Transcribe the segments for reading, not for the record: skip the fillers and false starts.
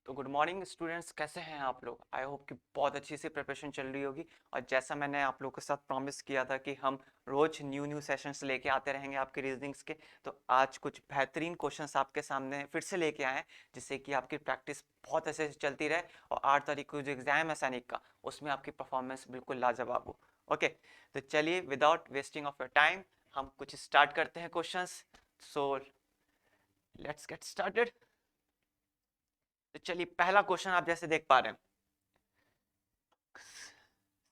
तो good morning students, कैसे हैं आप लोग। आई होप कि बहुत अच्छी सी प्रिपरेशन चल रही होगी। और जैसा मैंने आप लोगों के साथ प्रॉमिस किया था कि हम रोज न्यू सेशंस लेके आते रहेंगे आपके रीजनिंग्स के, तो आज कुछ बेहतरीन क्वेश्चंस आपके सामने फिर से लेके आए हैं, जिससे कि आपकी प्रैक्टिस बहुत अच्छे से चलती रहे और 8 तारीख को जो एग्जाम है सैनिक का, उसमें आपकी परफॉर्मेंस बिल्कुल लाजवाब हो। ओके, तो चलिए without wasting of your time हम कुछ स्टार्ट करते हैं questions. So let's get started. तो चलिए पहला क्वेश्चन आप जैसे देख पा रहे हैं,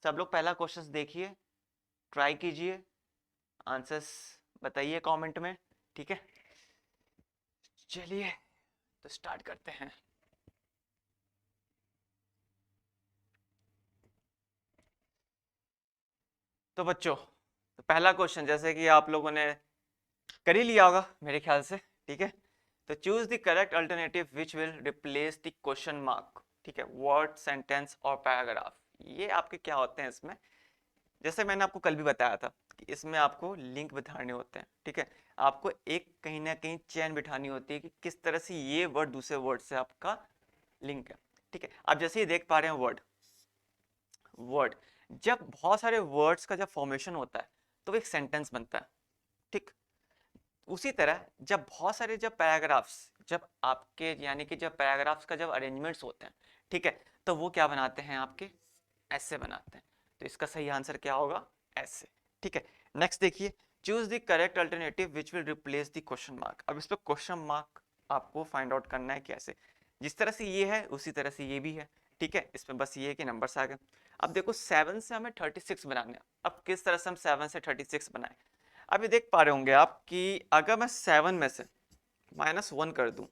सब लोग पहला क्वेश्चन देखिए, ट्राई कीजिए, आंसर्स बताइए कमेंट में। ठीक है, चलिए तो स्टार्ट करते हैं। तो बच्चों, तो पहला क्वेश्चन जैसे कि आप लोगों ने कर ही लिया होगा मेरे ख्याल से। ठीक है, तो choose the correct alternative which will replace the question mark. ठीक है, वर्ड, सेंटेंस और पैराग्राफ, ये आपके क्या होते हैं इसमें। जैसे मैंने आपको कल भी बताया था कि इसमें आपको लिंक बिठाने होते हैं। ठीक है, आपको एक कहीं ना कहीं चेन बिठानी होती है कि किस तरह से ये वर्ड दूसरे वर्ड से आपका लिंक है। ठीक है, आप जैसे ही देख पा रहे हैं वर्ड वर्ड, जब बहुत सारे वर्ड्स का जब फॉर्मेशन होता है तो एक सेंटेंस बनता है। ठीक, उसी तरह जब बहुत सारे जब पैराग्राफ्स, जब आपके यानी कि जब पैराग्राफ्स का जब अरेंजमेंट्स होते हैं, ठीक है, तो वो क्या बनाते हैं, आपके ऐसे बनाते हैं। तो इसका सही आंसर क्या होगा, ऐसे। ठीक है, नेक्स्ट देखिए, choose the correct alternative which will replace the question mark. अब इस पर क्वेश्चन मार्क आपको फाइंड आउट करना है कैसे। जिस तरह से ये है उसी तरह से ये भी है। ठीक है, इसमें बस ये है कि नंबर्स आ गए। अब देखो 7 से हमें 36 बनाने हैं। अब किस तरह से हम 7 से 36 बनाए। अभी देख पा रहे होंगे आप कि अगर मैं 7 में से -1 कर दूं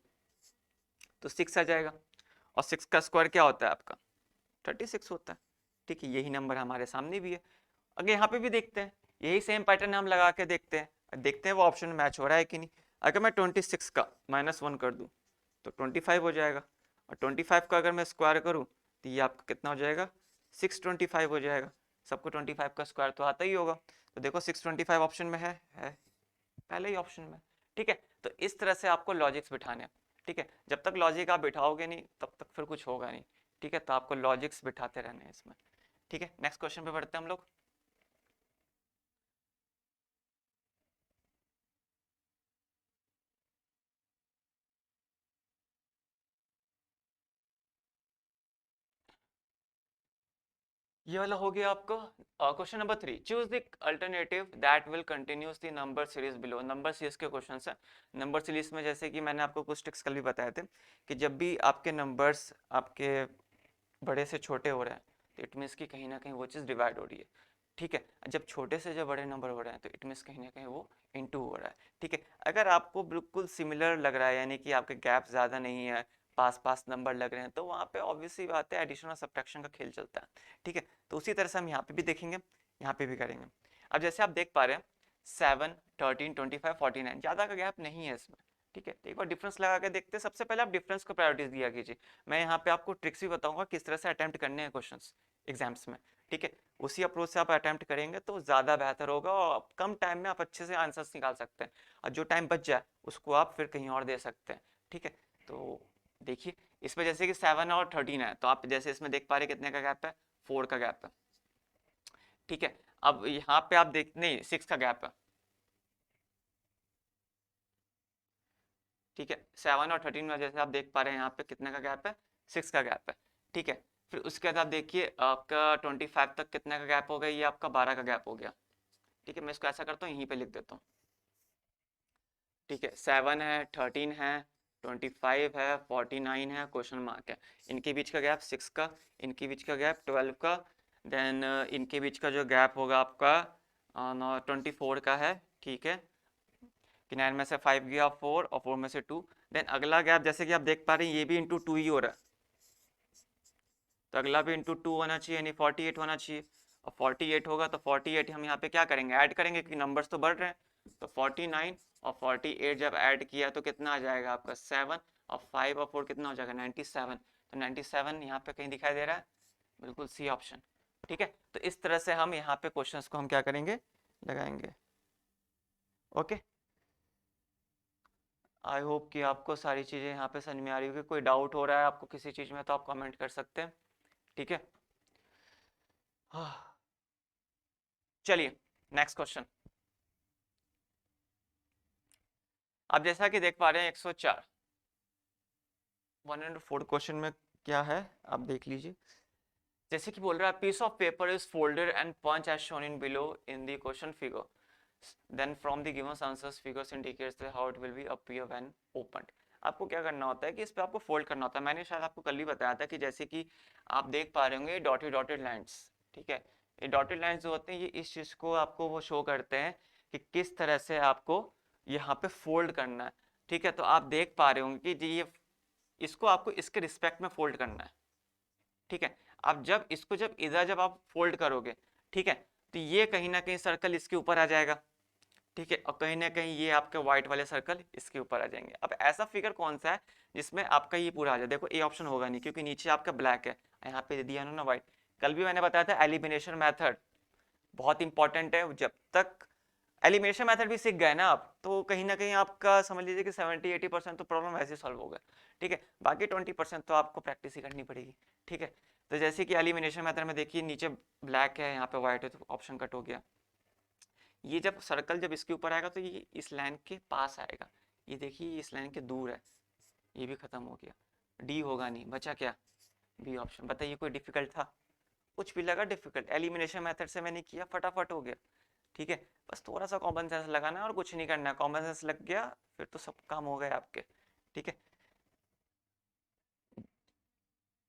तो 6 आ जाएगा, और 6 का स्क्वायर क्या होता है आपका 36 होता है। ठीक है, यही नंबर हमारे सामने भी है। अगर यहाँ पे भी देखते हैं, यही सेम पैटर्न हम लगा के देखते हैं वो ऑप्शन मैच हो रहा है कि नहीं। अगर मैं 26 का -1 कर दूं तो 25 हो जाएगा, और 25 का अगर मैं स्क्वायर करूं तो ये आपका कितना हो जाएगा, 625 हो जाएगा। सबको 25 का स्क्वायर तो आता ही होगा, तो देखो 625 ऑप्शन में है पहले ही ऑप्शन में। ठीक है, तो इस तरह से आपको लॉजिक्स बिठाने हैं। ठीक है, जब तक लॉजिक आप बिठाओगे नहीं तब तक फिर कुछ होगा नहीं। ठीक है, तो आपको लॉजिक्स बिठाते रहने हैं इसमें। ठीक है, नेक्स्ट क्वेश्चन पे बढ़ते हैं हम लोग। ये वाला हो गया आपका question number 3। Choose the alternative that will continuous the number series below. Number series के क्वेश्चन है। नंबर सीरीज में जैसे कि मैंने आपको कुछ ट्रिक्स कल भी बताए थे कि जब भी आपके नंबर्स आपके बड़े से छोटे हो रहे हैं तो इट मीन्स कि कहीं ना कहीं वो चीज़ डिवाइड हो रही है। ठीक है, जब छोटे से जब बड़े नंबर हो रहे हैं तो इट मीन्स कहीं ना कहीं वो इनटू हो रहा है। ठीक है, अगर आपको बिल्कुल सिमिलर लग रहा है यानी कि आपके गैप ज़्यादा नहीं है, पास पास नंबर लग रहे हैं, तो वहाँ पे ऑब्वियसली बात है एडिशन और सब्ट्रैक्शन का खेल चलता है। ठीक है, तो उसी तरह से हम यहाँ पे भी देखेंगे, यहाँ पे भी करेंगे। अब जैसे आप देख पा रहे हैं 7, 13, 25, 49, ज़्यादा का गैप नहीं है इसमें। ठीक है, तो एक बार डिफरेंस लगा के देखते हैं। सबसे पहले आप डिफरेंस को प्रायोरिटी दिया कीजिए। मैं यहाँ पे आपको ट्रिक्स भी बताऊंगा किस तरह से अटेम्प्ट करने हैं क्वेश्चंस एग्जाम्स में। ठीक है, उसी अप्रोच से आप अटेम्प्ट करेंगे तो ज़्यादा बेहतर होगा और कम टाइम में आप अच्छे से आंसर्स निकाल सकते हैं। और जो टाइम बच जाए उसको आप फिर कहीं और दे सकते हैं। ठीक है, तो देखिए इसमें जैसे कि 7 और 13 है, तो आप जैसे इसमें देख पा रहे कितने का गैप है, 4 का गैप है। ठीक है, अब यहाँ पे आप देख, नहीं 6 का गैप है। ठीक है, 7 और 13 में जैसे आप देख पा रहे हैं यहाँ पे कितने का गैप है, 6 का गैप है। ठीक है, फिर उसके बाद आप देखिए आपका 25 तक कितने का गैप हो गया, ये आपका 12 का गैप हो गया। ठीक है, मैं इसको ऐसा करता हूँ यहीं पे लिख देता हूँ। ठीक है, 7 है, 13 है, 25 है, 49 है, क्वेश्चन मार्क है। इनके बीच का गैप 6 का, इनके बीच का गैप 12 का, देन इनके बीच का जो गैप होगा आपका 24 का है। ठीक है, कि 9 में से 5 गया 4 और 4 में से 2। देन अगला गैप जैसे कि आप देख पा रहे हैं ये भी इंटू 2 ही हो रहा है, तो अगला भी इंटू 2 होना चाहिए यानी 48 होना चाहिए। और 48 होगा तो 48 हम यहाँ पे क्या करेंगे, ऐड करेंगे क्योंकि नंबर्स तो बढ़ रहे हैं। तो 49 और 48 जब ऐड किया तो कितना आ जाएगा आपका 7, और 5 और 4 कितना हो जाएगा 97। तो 97 यहाँ पे कहीं दिखाई दे रहा है, बिल्कुल सी ऑप्शन। ठीक है, तो इस तरह से हम यहाँ पे क्वेश्चंस को हम क्या करेंगे, लगाएंगे। ओके, आई होप कि आपको सारी चीज़ें यहाँ पे समझ में आ रही होगी। कोई डाउट हो रहा है आपको किसी चीज़ में तो आप कमेंट कर सकते हैं, ठीक है। चलिए नेक्स्ट क्वेश्चन। अब जैसा कि देख पा रहे हैं 104 104 क्वेश्चन में क्या है आप देख लीजिए। जैसे कि बोल रहा है piece of paper is folded and punch as shown in below in the question figure, then from the given answers figures indicates how it will be appear when opened. आपको क्या करना होता है कि इस पे आपको फोल्ड करना होता है। मैंने शायद आपको कल ही बताया था कि जैसे कि आप देख पा रहे होंगे डॉटेड डॉटेड लाइंस, ठीक है। ये डॉटेड लाइंस जो होते हैं ये इस चीज को आपको वो शो करते हैं कि किस तरह से आपको यहाँ पे फोल्ड करना है, ठीक है। तो आप देख पा रहे होंगे कि जी ये इसको आपको इसके रिस्पेक्ट में फोल्ड करना है, ठीक है। अब जब इसको जब इधर जब आप फोल्ड करोगे, ठीक है, तो ये कहीं ना कहीं सर्कल इसके ऊपर आ जाएगा, ठीक है, और कहीं ना कहीं ये आपके व्हाइट वाले सर्कल इसके ऊपर आ जाएंगे। अब ऐसा फिगर कौन सा है जिसमें आपका ये पूरा आ जाए? देखो ए ऑप्शन होगा नहीं क्योंकि नीचे आपका ब्लैक है, यहाँ पे दिया ना व्हाइट। कल भी मैंने बताया था एलिमिनेशन मेथड बहुत इंपॉर्टेंट है। जब तक एलिमिनेशन मेथड भी सीख गए ना आप तो कहीं ना कहीं आपका समझ लीजिए कि 70-80% तो प्रॉब्लम वैसे सॉल्व होगा, ठीक है। बाकी 20% तो आपको प्रैक्टिस ही करनी पड़ेगी, ठीक है। तो जैसे कि एलिमिनेशन मेथड में देखिए नीचे ब्लैक है यहाँ पे व्हाइट है तो ऑप्शन कट हो गया। ये जब सर्कल जब इसके ऊपर आएगा तो ये इस लाइन के पास आएगा, ये देखिए इस लाइन के दूर है, ये भी खत्म हो गया। डी होगा नहीं, बचा क्या? B option. बताइए कोई डिफिकल्ट था? कुछ भी लगा डिफिकल्ट? एलिमिनेशन मेथड से मैंने किया फटाफट हो गया, ठीक है। बस थोड़ा सा कॉमन सेंस लगाना है और कुछ नहीं करना है। कॉमन सेंस लग गया फिर तो सब काम हो गए आपके, ठीक है।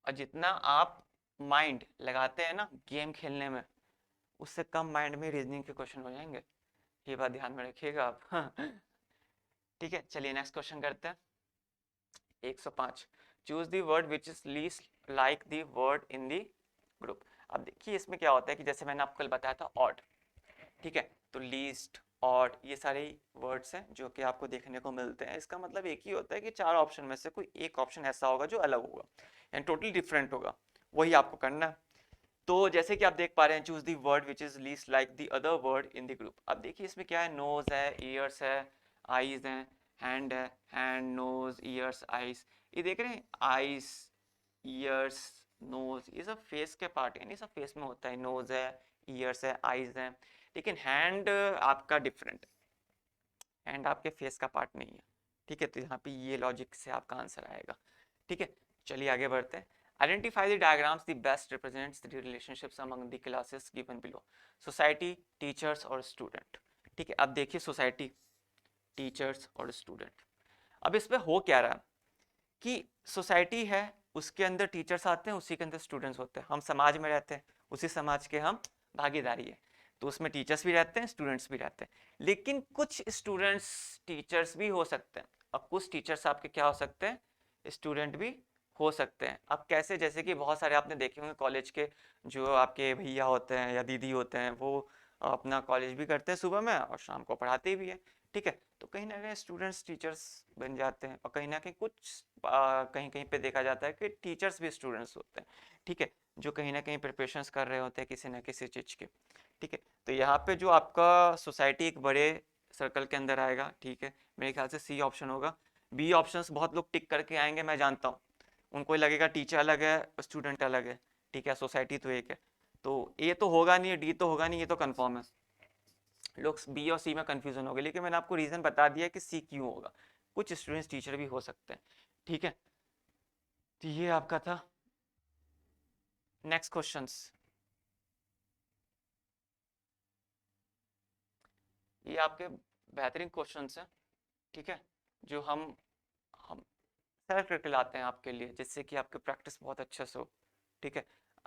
और जितना आप माइंड लगाते हैं ना गेम खेलने में उससे कम माइंड में रीजनिंग के क्वेश्चन हो जाएंगे, ये बात ध्यान में रखिएगा आप। ठीक है, चलिए नेक्स्ट क्वेश्चन करते हैं। 105 choose the word which is least like the word in the group. अब देखिए इसमें क्या होता है कि जैसे मैंने आपको कल बताया था ऑड, ठीक है, तो लीस्ट ऑड ये सारे वर्ड्स हैं जो कि आपको देखने को मिलते हैं। इसका मतलब एक ही होता है कि चार ऑप्शन में से कोई एक ऑप्शन ऐसा होगा जो अलग होगा यानी टोटली डिफरेंट होगा, वही आपको करना है। तो जैसे कि आप देख पा रहे हैं choose the word which is least like the other word in the group. अब देखिए इसमें क्या है, नोज है, ईयर्स है, आईज है, हैंड है, हैंड नोज ईयर्स आईज। ये देख रहे हैं आईज ईयर्स नोज ये सब फेस के पार्ट है, सब फेस में होता है। नोज है, ईयर्स है, आईज है, लेकिन हैंड आपका डिफरेंट, हैंड आपके फेस का पार्ट नहीं है, ठीक है। तो यहाँ पे ये लॉजिक से आपका आंसर आएगा, ठीक है। चलिए आगे बढ़ते हैं। Identify the diagrams the best represents the relationships among the classes given below. Society, teachers और स्टूडेंट, ठीक है। अब देखिए सोसाइटी, टीचर्स और स्टूडेंट। अब इसमें हो क्या रहा कि सोसाइटी है उसके अंदर टीचर्स आते हैं, उसी के अंदर स्टूडेंट्स होते हैं। हम समाज में रहते हैं, उसी समाज के हम भागीदारी है, तो उसमें टीचर्स भी रहते हैं, स्टूडेंट्स भी रहते हैं। लेकिन कुछ स्टूडेंट्स टीचर्स भी हो सकते हैं और कुछ टीचर्स आपके क्या हो सकते हैं, स्टूडेंट भी हो सकते हैं। अब कैसे? जैसे कि बहुत सारे आपने देखे होंगे कॉलेज के जो आपके भैया होते हैं या दीदी होते हैं वो अपना कॉलेज भी करते हैं सुबह में और शाम को पढ़ाते भी है, ठीक है। तो कहीं ना कहीं स्टूडेंट्स टीचर्स बन जाते हैं और कहीं ना कहीं कुछ कहीं कहीं पे देखा जाता है कि टीचर्स भी स्टूडेंट्स होते हैं, ठीक है, जो कहीं ना कहीं प्रिपरेशंस कर रहे होते हैं किसी ना किसी चीज़ के, ठीक है। तो यहाँ पे जो आपका सोसाइटी एक बड़े सर्कल के अंदर आएगा, ठीक है, मेरे ख्याल से सी ऑप्शन होगा। बी ऑप्शंस बहुत लोग टिक करके आएंगे मैं जानता हूँ, उनको लगेगा टीचर अलग है स्टूडेंट अलग है, ठीक है, सोसाइटी तो एक है। तो ए तो होगा नहीं, डी तो होगा नहीं, ये तो कन्फर्म है। लोग बी और सी में कंफ्यूजन हो गए, लेकिन मैंने आपको रीजन बता दिया कि सी क्यों होगा। कुछ स्टूडेंट्स टीचर भी हो सकते हैं, ठीक है। तो ये आपका था। नेक्स्ट क्वेश्चंस, ये आपके बेहतरीन क्वेश्चंस हैं, ठीक है, जो हम सेलेक्ट करके लाते हैं आपके लिए जिससे कि आपकी प्रैक्टिस बहुत अच्छे से हो, ठीक है।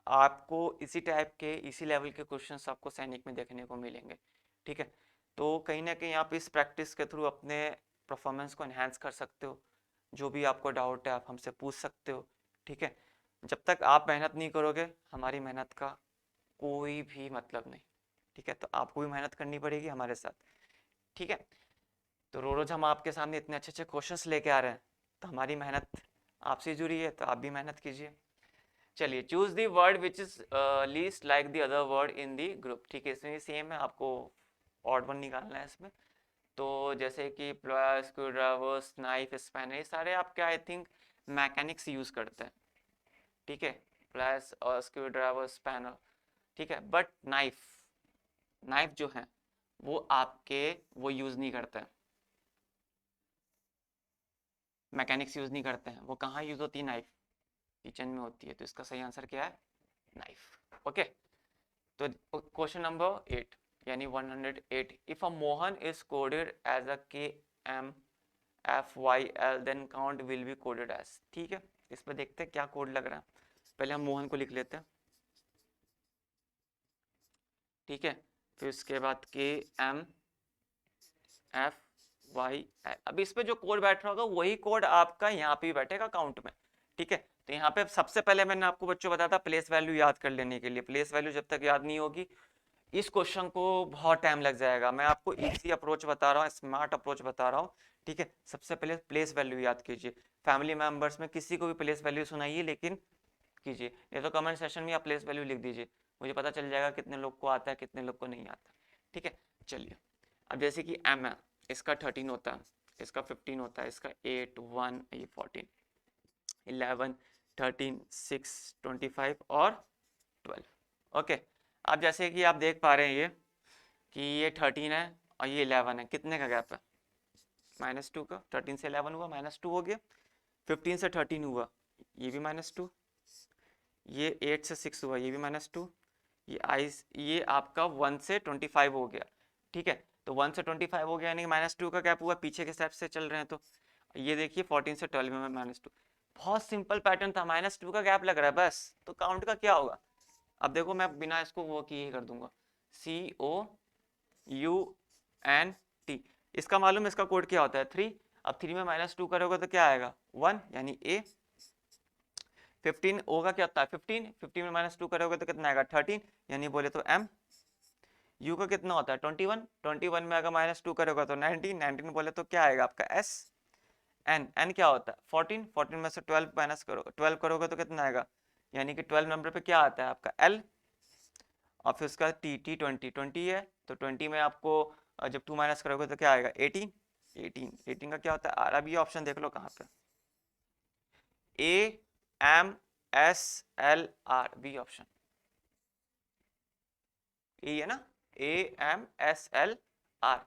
आपको इसी टाइप के इसी लेवल के क्वेश्चंस आपको सैनिक में देखने को मिलेंगे, ठीक है। तो कहीं ना कहीं आप इस प्रैक्टिस के थ्रू अपने परफॉर्मेंस को एनहांस कर सकते हो। जो भी आपको डाउट है आप हमसे पूछ सकते हो, ठीक है। जब तक आप मेहनत नहीं करोगे हमारी मेहनत का कोई भी मतलब नहीं, ठीक है। तो आपको भी मेहनत करनी पड़ेगी हमारे साथ, ठीक है। तो रोज हम आपके सामने इतने अच्छे अच्छे क्वेश्चंस लेके आ रहे हैं तो हमारी मेहनत आपसे जुड़ी है, तो आप भी मेहनत कीजिए। चलिए choose the word which is least like the other word in the group, ठीक है। इसमें सेम है, आपको ऑड वन निकालना है इसमें। तो जैसे कि plier, screw drivers, knife, spanner, ये सारे आपके आई थिंक मैकेनिक्स यूज़ करते हैं, ठीक है, प्लायर्स और स्क्रू ड्राइवर, स्पैनर, ठीक है। बट नाइफ, नाइफ जो है वो आपके वो यूज़ नहीं करते हैं, मैकेनिक्स यूज़ नहीं करते हैं। वो कहाँ यूज़ होती है? नाइफ, किचन में होती है। तो इसका सही आंसर क्या है? नाइफ। ओके, तो क्वेश्चन नंबर 8 यानी 108, if a Mohan is coded as a K M F Y L then count will be coded as, ठीक है। इस पर देखते हैं क्या कोड लग रहा है। पहले हम मोहन को लिख लेते हैं, ठीक है। फिर उसके बाद के एम एफ वाई एल। अब इस पे जो कोड बैठ रहा होगा वही कोड आपका यहाँ पे भी बैठेगा काउंट में, ठीक है। तो यहाँ पे सबसे पहले मैंने आपको बच्चों बताया था प्लेस वैल्यू याद कर लेने के लिए। प्लेस वैल्यू जब तक याद नहीं होगी इस क्वेश्चन को बहुत टाइम लग जाएगा। मैं आपको इजी अप्रोच बता रहा हूँ, स्मार्ट अप्रोच बता रहा हूँ, ठीक है। सबसे पहले प्लेस वैल्यू याद कीजिए। फैमिली मेंबर्स में किसी को भी प्लेस वैल्यू सुनाइए, लेकिन कीजिए, नहीं तो कमेंट सेशन में आप प्लेस वैल्यू लिख दीजिए, मुझे पता चल जाएगा कितने लोग को आता है कितने लोग को नहीं आता, ठीक है। चलिए, अब जैसे कि एम है, इसका 13 होता है, इसका 15 होता है, इसका 8 1 ये 14 11 13 6 25 और 12। ओके, अब जैसे कि आप देख पा रहे हैं ये कि ये 13 है और ये 11 है, कितने का गैप है? -2 का। 13 से 11 हुआ, -2 हो गया। 15 से 13 हुआ, ये भी -2। ये 8 से 6 हुआ, ये भी -2। ये आपका 1 से 25 हो गया, ठीक है। तो 1 से 25 हो गया यानी -2 का गैप हुआ, पीछे के स्टेप से चल रहे हैं। तो ये देखिए 14 से 12 में -2। बहुत सिंपल पैटर्न था, -2 का गैप लग रहा है बस। तो काउंट का क्या होगा? अब देखो मैं बिना इसको वो किए ही कर दूंगा, COUNT। इसका मालूम है इसका कोड क्या होता है? 3। अब 3 में -2 करोगे तो क्या आएगा? 1 यानी A। 15 O का क्या होता है? 15 में -2 करोगे तो कितना आएगा? 13 यानी बोले तो M। U का कितना होता है? 21 में अगर -2 करोगे तो 19 बोले तो क्या आएगा आपका? S। N क्या होता है? 14 में से 12 माइनस करोगे, 12 करोगे तो कितना आएगा? यानी कि 12 नंबर पे क्या आता है आपका? L। और फिर उसका T 20 है, तो 20 में आपको जब 2 माइनस करोगे तो क्या आएगा? 18 का क्या होता है? R। अब ये ऑप्शन देख लो कहाँ पे, AMSLR, बी ऑप्शन, ये है ना, AMSLR,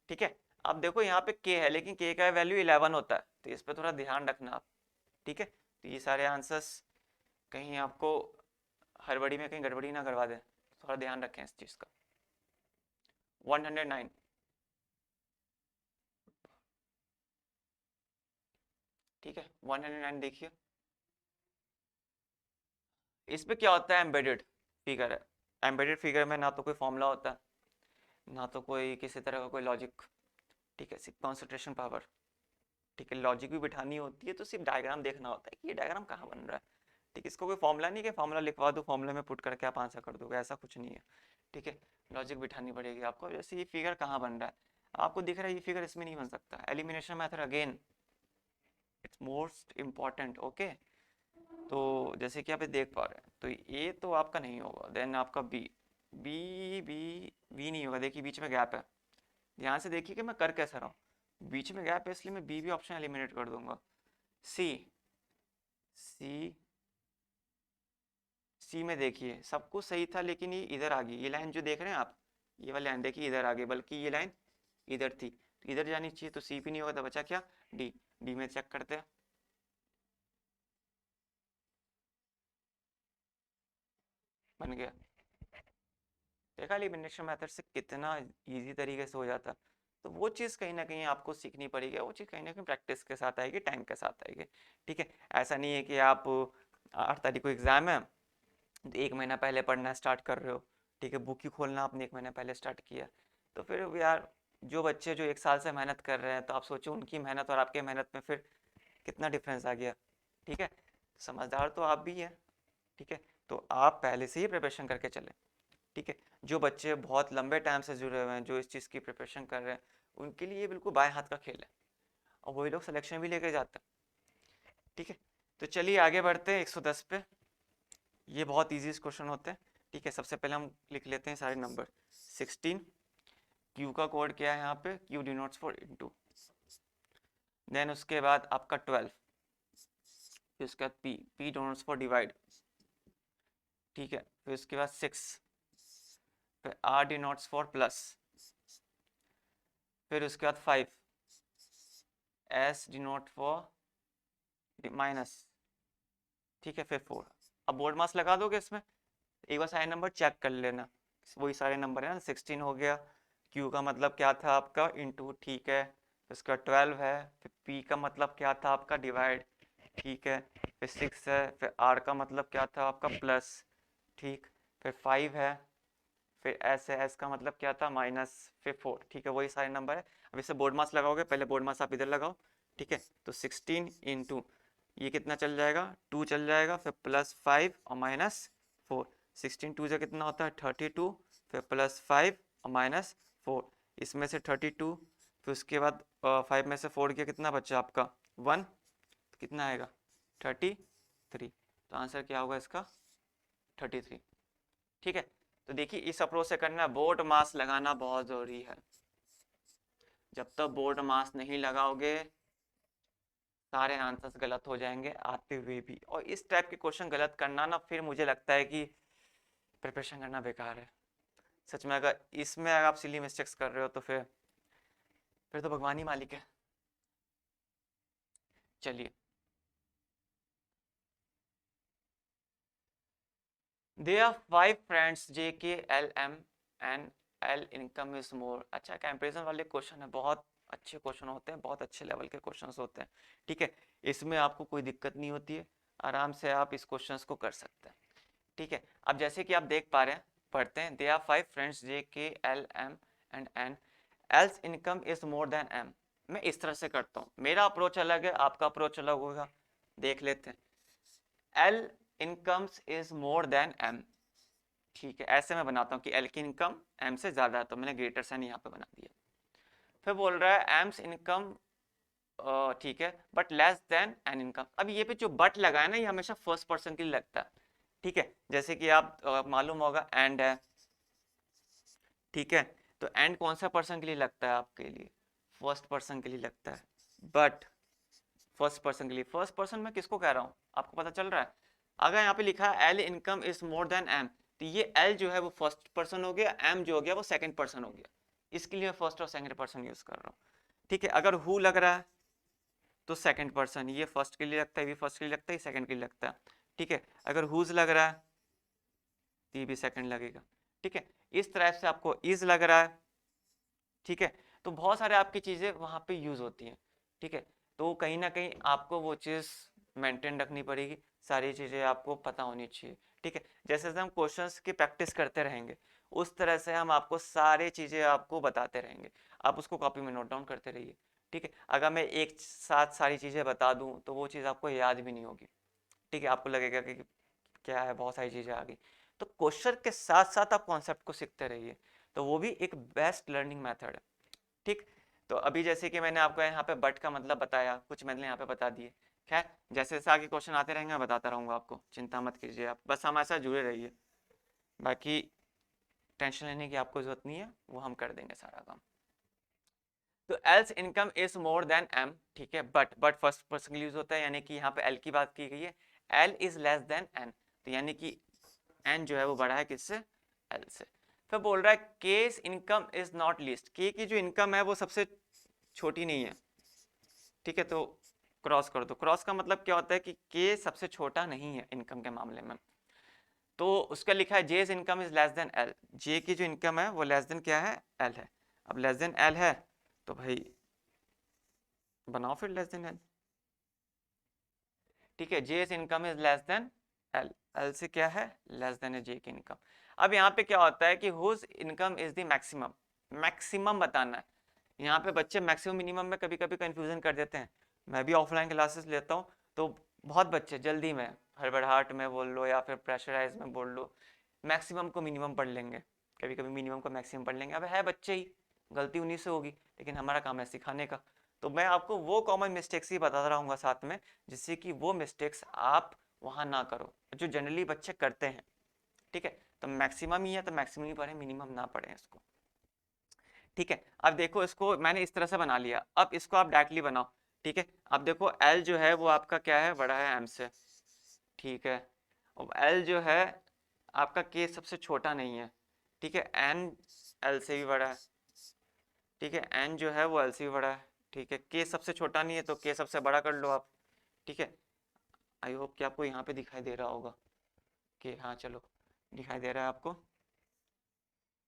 ठीक है। अब देखो यहाँ पे K है, लेकिन K का वैल्यू 11 होता है, तो इस पर थोड़ा ध्यान रखना आप, ठीक है। तो ये सारे आंसर्स कहीं आपको हड़बड़ी में कहीं गड़बड़ी ना करवा दे, थोड़ा ध्यान रखें इस चीज़ का। 109, ठीक है, 109 देखिए। इस पे क्या होता है? एम्बेडेड फिगर है। एम्बेडेड फिगर में ना तो कोई फॉर्मूला होता है, ना तो कोई किसी तरह का कोई लॉजिक, ठीक है, सिर्फ कॉन्सेंट्रेशन पावर, ठीक है। लॉजिक भी बिठानी होती है तो सिर्फ डायग्राम देखना होता है कि ये डायग्राम कहाँ बन रहा है, ठीक है। इसको कोई फॉर्मूला नहीं कि फॉर्मूला लिखवा दो, फॉर्मूले में पुट करके आप आंसर कर दोगे, ऐसा कुछ नहीं है, ठीक है। लॉजिक बिठानी पड़ेगी आपको। जैसे ये फिगर कहाँ बन रहा है, आपको दिख रहा है ये फिगर इसमें नहीं बन सकता। Elimination method again it's most important, okay. तो जैसे कि आप देख पा रहे हैं, तो ये तो आपका नहीं होगा। देन आपका बी, बी नहीं होगा। देखिए बीच में गैप है, ध्यान से देखिए कि मैं कर कैसा रहा हूँ। बीच में गैप है इसलिए मैं बी भी ऑप्शन एलिमिनेट कर दूंगा। सी, सी सी में देखिए सब कुछ सही था, लेकिन ये इधर आ गई। ये लाइन जो देख रहे हैं आप, ये वाली लाइन देखिए इधर आ गई, बल्कि ये लाइन इधर थी, तो इधर जानी चाहिए। तो सी भी नहीं होगा, तो बचा क्या? डी। डी में चेक करते हैं, बन गया। देखा एलिमिनेशन मेथड से कितना इजी तरीके से हो जाता। तो वो चीज़ कहीं ना कहीं आपको सीखनी पड़ेगी, वो चीज़ कहीं ना कहीं प्रैक्टिस के साथ आएगी, टाइम के साथ आएगी, ठीक है। ऐसा नहीं है कि आप 8 तारीख को एग्ज़ाम है तो 1 महीना पहले पढ़ना स्टार्ट कर रहे हो, ठीक है। बुक ही खोलना आपने 1 महीना पहले स्टार्ट किया, तो फिर यार जो बच्चे जो 1 साल से मेहनत कर रहे हैं, तो आप सोचो उनकी मेहनत और आपके मेहनत में फिर कितना डिफरेंस आ गया, ठीक है। समझदार तो आप भी हैं, ठीक है। तो आप पहले से ही प्रिपरेशन करके चलें, ठीक है। जो बच्चे बहुत लंबे टाइम से जुड़े हुए हैं, जो इस चीज़ की प्रिपरेशन कर रहे हैं, उनके लिए बिल्कुल बाएं हाथ का खेल है, और वही लोग सिलेक्शन भी लेके जाते हैं, ठीक है। तो चलिए आगे बढ़ते हैं 110 पे। ये बहुत ईजी क्वेश्चन होते हैं, ठीक है। सबसे पहले हम लिख लेते हैं सारे नंबर। 16 Q का कोड क्या है यहाँ पे, Q denotes for into, then उसके बाद आपका 12, फिर उसके बाद P डिनोट्स फॉर डिवाइड, ठीक है, फिर उसके बाद 6, फिर R डिनोट्स फॉर प्लस, फिर उसके बाद 5, S डिनोट फॉर माइनस, ठीक है, फिर 4। अब बोर्ड मास लगा दोगे इसमें, एक बार सारे नंबर चेक कर लेना, वही सारे नंबर है ना, 16 हो गया, Q का मतलब क्या था आपका इनटू, ठीक है, फिर उसका 12 है, फिर P का मतलब क्या था आपका डिवाइड, ठीक है, फिर 6 है, फिर R का मतलब क्या था आपका प्लस, ठीक, फिर 5 है, फिर S है, S का मतलब क्या था माइनस, फिर 4, ठीक है, वही सारे नंबर है। अब इसे बोर्ड मास लगाओगे, पहले बोर्ड मास आप इधर लगाओ, ठीक है, तो 16 इंटू ये कितना चल जाएगा, 2 चल जाएगा, फिर प्लस 5 और माइनस 4, 16 2 से कितना होता है 32, फिर प्लस 5 और माइनस 4, इसमें से 32, फिर उसके बाद 5 में से 4 किया कितना बचा आपका 1, तो कितना आएगा 33, तो आंसर क्या होगा इसका 33, ठीक है। तो देखिए इस अप्रोच से करना, बोर्ड मास लगाना बहुत जरूरी है, जब तक बोर्ड मास नहीं लगाओगे सारे आंसर्स गलत हो जाएंगे आते हुए भी, और इस टाइप के क्वेश्चन गलत करना ना, फिर मुझे लगता है कि प्रिपरेशन करना बेकार है सच में। अगर इसमें अगर आप सिली मिस्टेक्स कर रहे हो तो फिर तो भगवान ही मालिक है। चलिए, they are 5 friends J K L M and L income is more. अच्छा, कंपेरिजन वाले क्वेश्चन है, बहुत अच्छे क्वेश्चन होते हैं, बहुत अच्छे लेवल के क्वेश्चंस होते हैं, ठीक है, इसमें आपको कोई दिक्कत नहीं होती है, आराम से आप इस क्वेश्चंस को कर सकते हैं, ठीक है। अब जैसे कि आप देख पा रहे हैं, पढ़ते हैं, they are 5 friends J K L M and N L's income is more than M. मैं इस तरह से करता हूँ, मेरा अप्रोच अलग है, आपका अप्रोच अलग होगा, देख लेते हैं। L incomes is more than M, ठीक है, ऐसे मैं बनाता हूँ कि एल की इनकम एम से ज्यादा है, तो मैंने ग्रेटर साइन यहाँ पे बना दिया। फिर बोल रहा है एम्स इनकम, ठीक है, but less than an income. अब ये पे जो बट लगा है ना, ये हमेशा फर्स्ट पर्सन के लिए लगता है, ठीक है, जैसे कि आप मालूम होगा एंड है, ठीक है, तो एंड कौन सा पर्सन के लिए लगता है आपके लिए, फर्स्ट पर्सन के लिए लगता है, बट फर्स्ट पर्सन के लिए, फर्स्ट पर्सन में किसको कह रहा हूँ आपको पता चल रहा है, अगर यहाँ पे लिखा है L income is more than M, तो ये एल जो है वो फर्स्ट पर्सन हो गया, एम जो हो गया वो सेकंड पर्सन हो गया, इसके लिए मैं फर्स्ट और सेकंड पर्सन यूज कर रहा हूँ, ठीक है। अगर हु लग रहा है तो सेकंड पर्सन, ये फर्स्ट के लिए लगता है, ये फर्स्ट के लिए लगता है, ये सेकंड के लिए लगता है, ठीक है। अगर हुज लग रहा है तो ये भी सेकंड लगेगा, ठीक है। इस तरह से आपको इज लग रहा है, ठीक है, तो बहुत सारे आपकी चीजें वहां पे यूज होती हैं, ठीक है, तो कहीं ना कहीं आपको वो चीज मेंटेन रखनी पड़ेगी, सारी चीजें आपको पता होनी चाहिए, ठीक है। जैसे जैसे हम क्वेश्चंस की प्रैक्टिस करते रहेंगे उस तरह से हम आपको सारी चीजें आपको बताते रहेंगे, आप उसको कॉपी में नोट डाउन करते रहिए, ठीक है। अगर मैं एक साथ सारी चीजें बता दूं तो वो चीज आपको याद भी नहीं होगी, ठीक है, आपको लगेगा कि क्या है, बहुत सारी चीजें आ गई। तो क्वेश्चन के साथ साथ आप कॉन्सेप्ट को सीखते रहिए, तो वो भी एक बेस्ट लर्निंग मेथड है, ठीक। तो अभी जैसे कि मैंने आपको यहाँ पे बट का मतलब बताया, कुछ मैंने यहाँ पे बता दिए, खैर जैसे जैसे आगे क्वेश्चन आते रहेंगे मैं बताता रहूँगा आपको, चिंता मत कीजिए आप, बस हमारे साथ जुड़े रहिए, बाकी टेंशन लेने की आपको जरूरत नहीं है, वो हम कर देंगे सारा काम। तो L's income is more than M, ठीक है, बट फर्स्ट पर्सन यूज होता है, यानी कि यहाँ पे एल की बात की गई है, L is less than N, तो यानी कि एन जो है वो बड़ा है किससे, एल से। फिर बोल रहा है case income is not least, के की जो इनकम है वो सबसे छोटी नहीं है, ठीक है, तो क्रॉस कर दो, क्रॉस का मतलब क्या होता है कि के सबसे छोटा नहीं है इनकम के मामले में, तो उसका लिखा है J's income is less than L, J की जो इनकम है वो लेस देन क्या है, एल है। अब लेस देन एल है तो भाई बनाओ फिर लेस देन एल, ठीक है, J's income is less than L, L से क्या है लेस देन है जे की इनकम। अब यहाँ पे क्या होता है कि whose income is the maximum, maximum बताना है, यहाँ पे बच्चे मैक्सिमम मिनिमम में कभी कभी कंफ्यूजन कर देते हैं, मैं भी ऑफलाइन क्लासेस लेता हूँ, तो बहुत बच्चे जल्दी में हड़बड़ाहट में बोल लो या फिर प्रेशराइज में बोल लो मैक्सिमम को मिनिमम पढ़ लेंगे, कभी कभी मिनिमम को मैक्सिमम पढ़ लेंगे, अब है बच्चे ही, गलती उन्हीं से होगी, लेकिन हमारा काम है सिखाने का, तो मैं आपको वो कॉमन मिस्टेक्स ही बताता रहूँगा साथ में, जिससे कि वो मिस्टेक्स आप वहाँ ना करो जो जनरली बच्चे करते हैं, ठीक है। तो मैक्सिमम ही है तो मैक्सिमम ही पढ़ें, मिनिमम ना पढ़ें इसको, ठीक है, अब देखो इसको मैंने इस तरह से बना लिया, अब इसको आप डायरेक्टली बनाओ। ठीक है, अब देखो एल जो है वो आपका क्या है, बड़ा है एम से। ठीक है, अब एल जो है आपका के सबसे छोटा नहीं है। ठीक है, एन एल से भी बड़ा है। ठीक है, एन जो है वो एल से भी बड़ा है। ठीक है, के सबसे छोटा नहीं है तो के सबसे बड़ा कर लो आप। ठीक है, आई होप कि आपको यहाँ पे दिखाई दे रहा होगा कि हाँ चलो दिखाई दे रहा है आपको।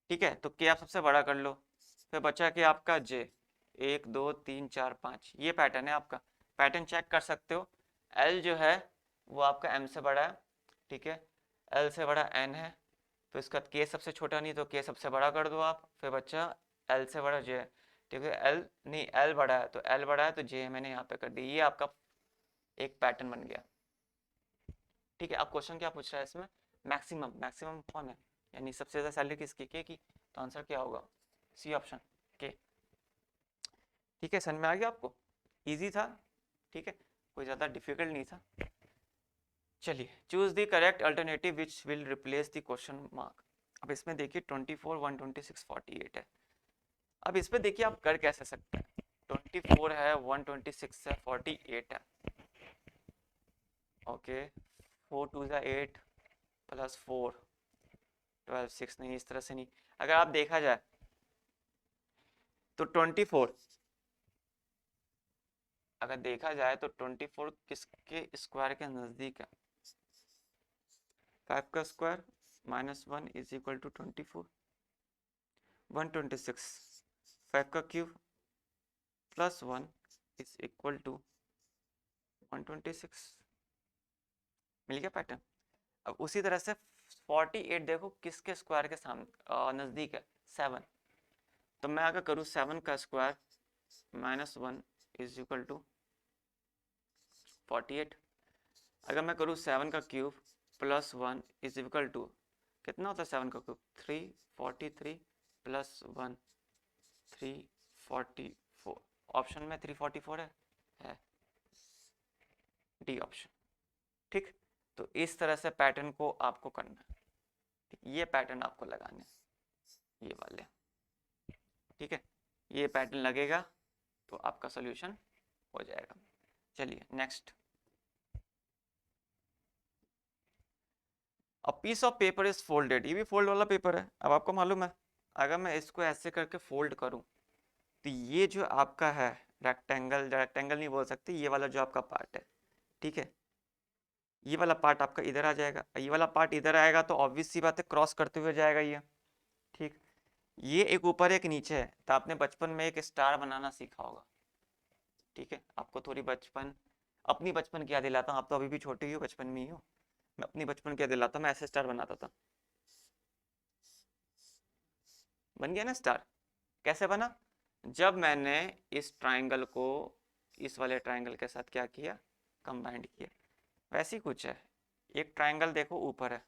ठीक है, तो के आप सबसे बड़ा कर लो, फिर बचा कि आपका जे, 1 2 3 4 5, ये पैटर्न है आपका। पैटर्न चेक कर सकते हो, एल जो है वो आपका एम से बड़ा है। ठीक है, एल से बड़ा एन है, तो इसका के सबसे छोटा नहीं तो के सबसे बड़ा कर दो आप, फिर बच्चा एल से बड़ा जे है। ठीक है, एल नहीं एल बड़ा है तो एल बड़ा है तो जे मैंने यहाँ पे कर दी, ये आपका एक पैटर्न बन गया। ठीक है, अब क्वेश्चन क्या पूछ रहा है इसमें, मैक्सिमम, मैक्सिमम कौन है, यानी सबसे ज़्यादा सैलरी किसकी, के की, तो आंसर क्या होगा, सी ऑप्शन, के। ठीक है, समझ में आ गया आपको, इजी था। ठीक है, कोई ज़्यादा डिफिकल्ट नहीं था। चलिए, choose the correct alternative which will replace the question mark. अब इसमें देखिए 24 126 48 है। अब इस पे देखिए आप कर कैसे सकते हैं, 24 है, 126 है, 48 है। ओके, 4 2 8 प्लस 4 12 6, नहीं इस तरह से नहीं। अगर आप देखा जाए तो 24, अगर देखा जाए तो 24 किसके स्क्वायर के नजदीक है, 5 का square minus 1 is equal to 24, 126 5 का cube plus 1 is equal to 126। मिल गया पैटर्न। अब उसी तरह से 48 देखो किसके स्क्वायर के सामने नजदीक है, 7। तो मैं अगर करूँ 7 का square minus 1 is equal to 48, अगर मैं करूँ 7 का cube plus 1 is equal to, कितना होता है 7 का क्यूब, 343 प्लस 1 344। ऑप्शन में 344 है डी ऑप्शन। ठीक, तो इस तरह से पैटर्न को आपको करना है। ठीक, ये पैटर्न आपको लगाने हैं, ये वाले। ठीक है, ये पैटर्न लगेगा तो आपका सोल्यूशन हो जाएगा। चलिए next, a piece of paper is folded, ये भी फोल्ड वाला पेपर है। अब आपको मालूम है अगर मैं इसको ऐसे करके फोल्ड करूं तो ये जो आपका है रेक्टेंगल, रेक्टेंगल नहीं बोल सकते, ये वाला जो आपका पार्ट है, ठीक है, ये वाला पार्ट आपका इधर आ जाएगा, ये वाला पार्ट इधर आएगा तो ऑब्वियस सी बात है क्रॉस करते हुए जाएगा ये। ठीक, ये एक ऊपर एक नीचे है, तो आपने बचपन में एक स्टार बनाना सीखा होगा। ठीक है, आपको थोड़ी बचपन, अपनी बचपन की याद दिलाता हूँ, आप तो अभी भी छोटे ही हो, बचपन में ही हो। मैं अपनी बचपन की याद दिलाता हूँ, मैं ऐसे स्टार बनाता था। बन गया ना स्टार, कैसे बना, जब मैंने इस ट्राइंगल को इस वाले ट्राइंगल के साथ क्या किया, कंबाइंड किया। वैसे ही कुछ है, एक ट्राइंगल देखो ऊपर है,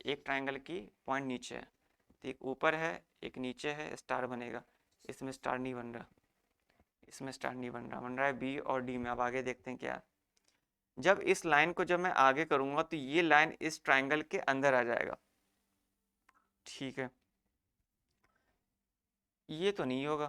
एक ट्राइंगल की पॉइंट नीचे है, तो एक ऊपर है एक नीचे है, स्टार बनेगा। इसमें स्टार नहीं बन रहा, इसमें स्टार नहीं बन रहा, बन रहा है बी और डी में। अब आगे देखते हैं क्या, जब इस लाइन को जब मैं आगे करूंगा तो ये लाइन इस ट्राइंगल के अंदर आ जाएगा। ठीक है, ये तो नहीं होगा,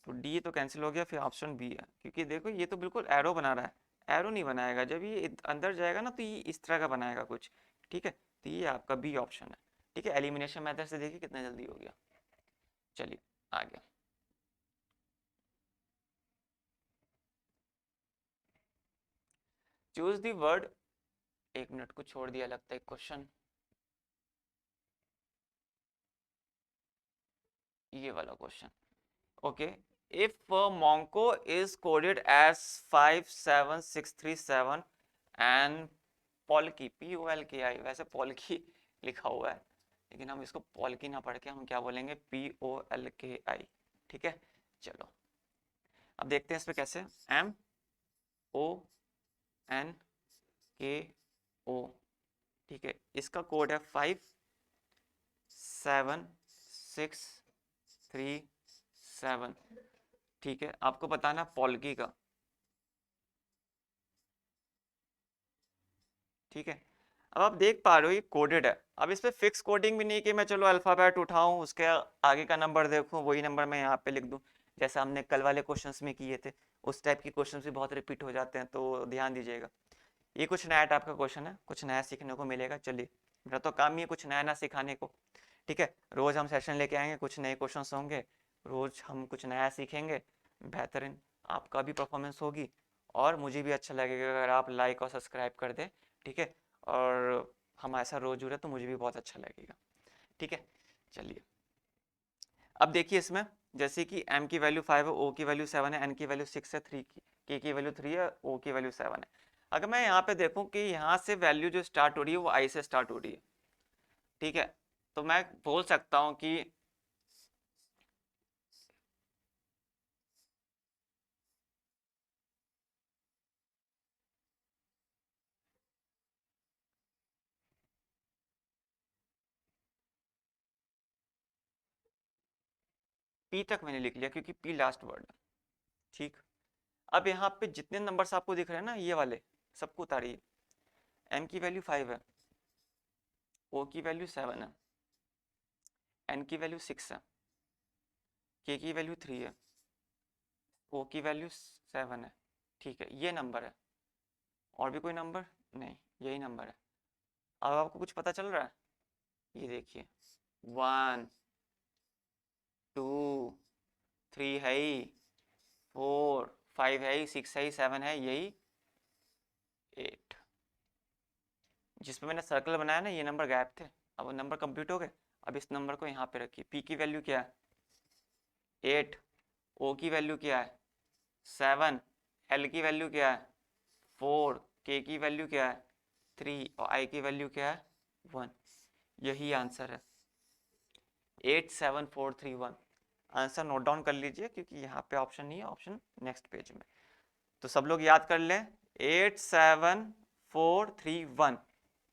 तो डी तो कैंसिल हो गया, फिर ऑप्शन बी है, क्योंकि देखो ये तो बिल्कुल एरो बना रहा है, एरो नहीं बनाएगा, जब ये अंदर जाएगा ना तो ये इस तरह का बनाएगा कुछ। ठीक है, तो ये आपका बी ऑप्शन है। ठीक है, एलिमिनेशन मेथड से देखिए कितना जल्दी हो गया। चलिए आगे, चूज दी वर्ड, 1 मिनट को छोड़ दिया लगता है क्वेश्चन, ये वाला question. Okay, if Monco is coded as 57637 and Polki POLKI, वैसे Polki लिखा हुआ है लेकिन हम इसको Polki ना पढ़ के हम क्या बोलेंगे, POLKI। ठीक है, चलो अब देखते हैं इस पे कैसे, MONKO। ठीक है, इसका कोड है 57637। ठीक है, आपको बताना पॉल्की का। ठीक है, अब आप देख पा रहे हो ये कोडेड है, अब इस पे फिक्स कोडिंग भी नहीं कि मैं चलो अल्फ़ाबेट उठाऊं उसके आगे का नंबर देखूं वही नंबर मैं यहाँ पे लिख दूं, जैसा हमने कल वाले क्वेश्चंस में किए थे। उस टाइप के क्वेश्चंस भी बहुत रिपीट हो जाते हैं, तो ध्यान दीजिएगा। ये कुछ नया टाइप का क्वेश्चन है, कुछ नया सीखने को मिलेगा। चलिए, मेरा तो काम ही है कुछ नया नया सिखाने को। ठीक है, रोज हम सेशन लेके आएंगे, कुछ नए क्वेश्चंस होंगे, रोज हम कुछ नया सीखेंगे, बेहतरीन आपका भी परफॉर्मेंस होगी और मुझे भी अच्छा लगेगा अगर आप लाइक और सब्सक्राइब कर दें। ठीक है, और हम ऐसा रोज जुड़े तो मुझे भी बहुत अच्छा लगेगा। ठीक है, चलिए अब देखिए इसमें, जैसे कि m की वैल्यू 5 है, o की वैल्यू 7 है, n की वैल्यू 6 है, 3 की k की वैल्यू 3 है, o की वैल्यू 7 है। अगर मैं यहाँ पे देखूँ कि यहाँ से वैल्यू जो स्टार्ट हो रही है वो i से स्टार्ट हो रही है। ठीक है, तो मैं बोल सकता हूँ कि p तक मैंने लिख लिया क्योंकि p लास्ट वर्ड है। ठीक, अब यहाँ पे जितने नंबर्स आपको दिख रहे हैं ना ये वाले, सबको उतारिए। m की वैल्यू 5 है, o की वैल्यू 7 है, n की वैल्यू 6 है, k की वैल्यू 3 है, o की वैल्यू 7 है। ठीक है, ये नंबर है, और भी कोई नंबर नहीं, यही नंबर है। अब आपको कुछ पता चल रहा है? ये देखिए, 1 2 3 है ही, 4 5 है ही, 6 है ही, 7 है, यही 8। जिस पे मैंने सर्कल बनाया ना ये नंबर गायब थे, अब वो नंबर कंप्लीट हो गए। अब इस नंबर को यहाँ पे रखिए। p की वैल्यू क्या है? 8। o की वैल्यू क्या है? 7। l की वैल्यू क्या है? 4। k की वैल्यू क्या है? 3। और i की वैल्यू क्या है? 1। यही आंसर है, 87431। आंसर नोट डाउन कर लीजिए क्योंकि यहाँ पे ऑप्शन नहीं है, ऑप्शन नेक्स्ट पेज में। तो सब लोग याद कर लें, 87431,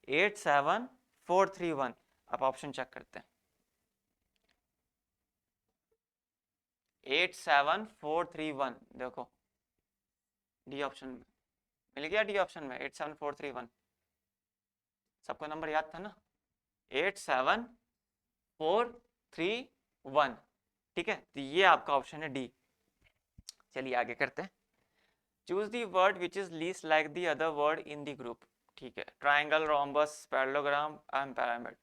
87431। अब ऑप्शन चेक करते हैं, 87431 देखो, डी ऑप्शन में मिल गया। डी ऑप्शन में 87431, सबको नंबर याद था ना? 87431। ठीक है, तो ये आपका ऑप्शन है डी। चलिए आगे करते हैं। Choose the word which is least like the other word in the group. ठीक है, triangle, rhombus, parallelogram and pyramid.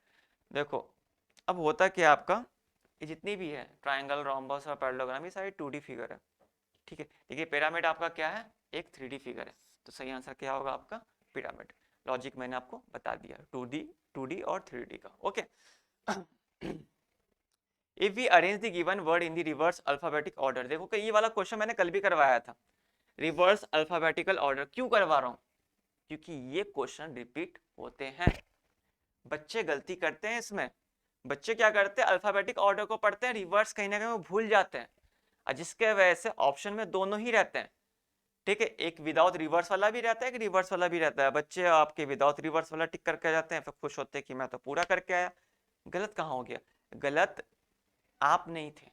देखो, अब होता क्या आपका, ये जितनी भी है ट्राइंगल, रोम्बस और पैरेललोग्राम, ये सारी 2D फिगर है। ठीक है, देखिए पिरामिड आपका क्या है? एक 3D फिगर है। तो सही आंसर क्या होगा आपका? पिरामिड। लॉजिक मैंने आपको बता दिया, 2D और 3D का। Okay, if we arrange the given word in the reverse alphabetic order. देखो कि ये वाला क्वेश्चन मैंने कल भी करवाया था। रिवर्स अल्फाबेटिकल ऑर्डर क्यों करवा रहा हूँ? क्योंकि ये क्वेश्चन रिपीट होते हैं, बच्चे गलती करते हैं इसमें। बच्चे क्या करते हैं? अल्फाबेटिक ऑर्डर को पढ़ते हैं, रिवर्स कहीं ना कहीं वो भूल जाते हैं, और जिसके वजह से ऑप्शन में दोनों ही रहते हैं। ठीक है, एक विदाउट रिवर्स वाला भी रहता है, एक रिवर्स वाला भी रहता है। बच्चे आपके विदाउट रिवर्स वाला टिक करके जाते हैं, फिर खुश होते हैं कि मैं तो पूरा करके आया। गलत कहाँ हो गया? गलत आप नहीं थे,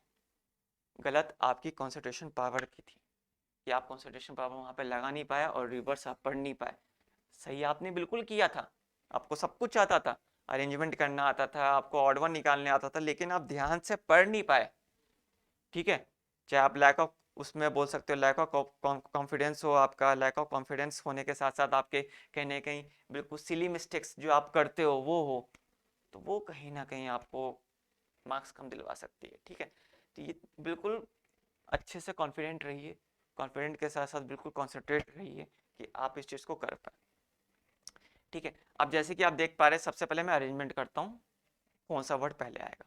गलत आपकी कंसंट्रेशन पावर की थी कि आप कंसंट्रेशन पावर वहां पे लगा नहीं पाया और रिवर्स आप पढ़ नहीं पाए। सही आपने बिल्कुल किया था, आपको सब कुछ आता था, अरेंजमेंट करना आता था, आपको ऑड वन निकालने आता था, लेकिन आप ध्यान से पढ़ नहीं पाए। ठीक है, चाहे आप लैक ऑफ, उसमें बोल सकते हो लैक ऑफ कॉन्फिडेंस हो, आपका लैक ऑफ कॉन्फिडेंस होने के साथ साथ आपके कहने कहीं बिल्कुल सिली मिस्टेक्स जो आप करते हो वो हो, तो वो कहीं ना कहीं आपको मार्क्स कम दिलवा सकती है। ठीक है, तो ये बिल्कुल अच्छे से कॉन्फिडेंट रहिए, कॉन्फिडेंट के साथ साथ बिल्कुल कॉन्सेंट्रेट रहिए कि आप इस चीज़ को कर पाए। ठीक है, अब जैसे कि आप देख पा रहे हैं, सबसे पहले मैं अरेंजमेंट करता हूँ कौन सा वर्ड पहले आएगा।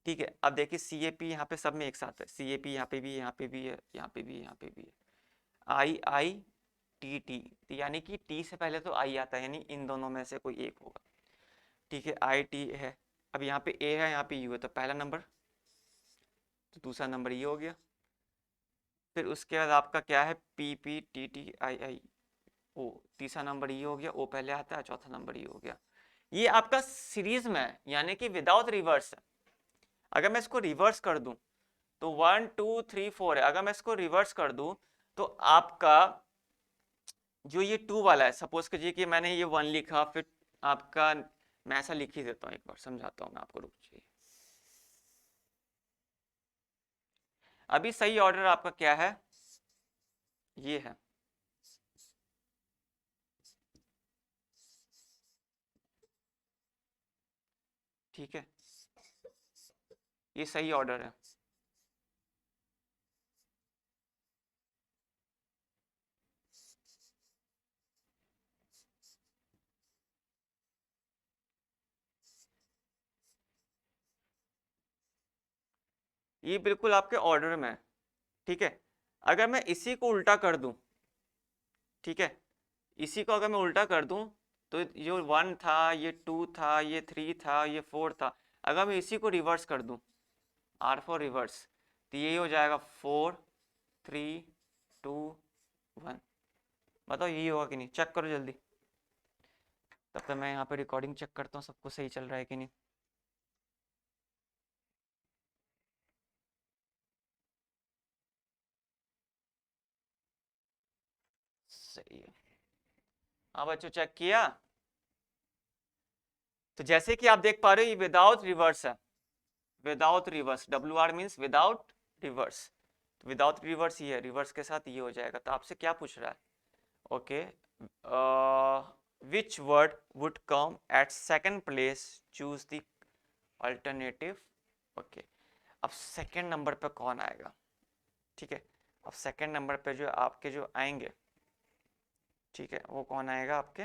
ठीक है, अब देखिए सी ए पी यहाँ पे सब में एक साथ है, सी ए पी यहाँ पे भी, यहाँ पे भी है, यहाँ पे भी, यहाँ पे भी है। आई आई टी टी, यानी कि टी से पहले तो आई आता है, यानी इन दोनों में से कोई एक होगा। ठीक है, आई टी है, अब यहाँ पे ए है, यहाँ पे यू है, तो पहला नंबर, तो दूसरा नंबर ये हो गया। फिर उसके बाद आपका क्या है? P P T T I I O, तीसरा नंबर ये हो गया, ओ पहले आता है, चौथा नंबर ये हो गया। ये आपका सीरीज में है, यानी कि विदाउट रिवर्स है। अगर मैं इसको रिवर्स कर दूं तो 1 2 3 4 है, अगर मैं इसको रिवर्स कर दूं तो आपका जो ये 2 वाला है, सपोज कीजिए कि मैंने ये 1 लिखा, फिर आपका मैं ऐसा लिख ही देता हूँ, एक बार समझाता हूँ मैं आपको, रुक जाइए। अभी सही ऑर्डर आपका क्या है, ये है, ठीक है, ये सही ऑर्डर है। ये बिल्कुल आपके ऑर्डर में है, ठीक है। अगर मैं इसी को उल्टा कर दूं, ठीक है, इसी को अगर मैं उल्टा कर दूं, तो ये 1 था, ये 2 था, ये 3 था, ये 4 था, अगर मैं इसी को रिवर्स कर दूं, आर फॉर रिवर्स, तो यही हो जाएगा 4 3 2 1। बताओ यही होगा कि नहीं, चेक करो जल्दी, तब तक मैं यहाँ पे रिकॉर्डिंग चेक करता हूँ सबको सही चल रहा है कि नहीं। सही है, हाँ बच्चों चेक किया। तो जैसे कि आप देख पा रहे हो, ये विदाउट रिवर्स है, without reverse, W R means without reverse, तो विदाउट रिवर्स ये है, रिवर्स के साथ ये हो जाएगा। तो आपसे क्या पूछ रहा है, okay, which word would come at second place, choose the alternative. Okay, अब सेकंड नंबर पे कौन आएगा, ठीक है, अब सेकंड नंबर पे जो आपके जो आएंगे, ठीक है, वो कौन आएगा आपके,